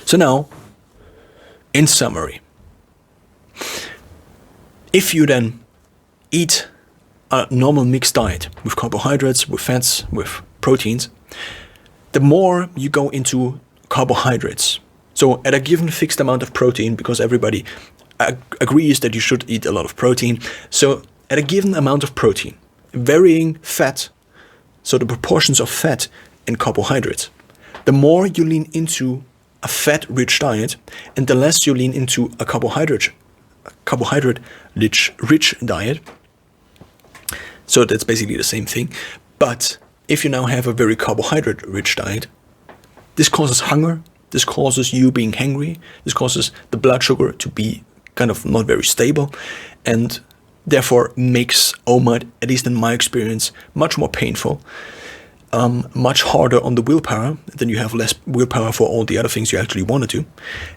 So now, in summary, if you then eat a normal mixed diet with carbohydrates, with fats, with proteins, the more you go into carbohydrates. So at a given fixed amount of protein, because everybody agrees that you should eat a lot of protein. So at a given amount of protein, varying fat, so the proportions of fat and carbohydrates, the more you lean into a fat-rich diet and the less you lean into a carbohydrate-rich diet. So that's basically the same thing. But if you now have a very carbohydrate-rich diet, this causes hunger, this causes you being hungry, this causes the blood sugar to be kind of not very stable, and therefore makes OMAD, at least in my experience, much more painful, much harder on the willpower. Then you have less willpower for all the other things you actually want to do.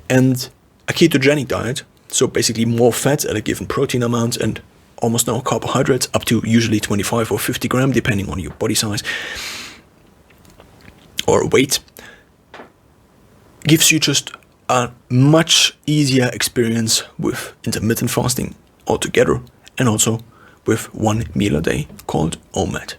And a ketogenic diet, so basically more fat at a given protein amount and almost no carbohydrates, up to usually 25 or 50 grams, depending on your body size or weight, gives you just a much easier experience with intermittent fasting altogether, and also with one meal a day called OMAD.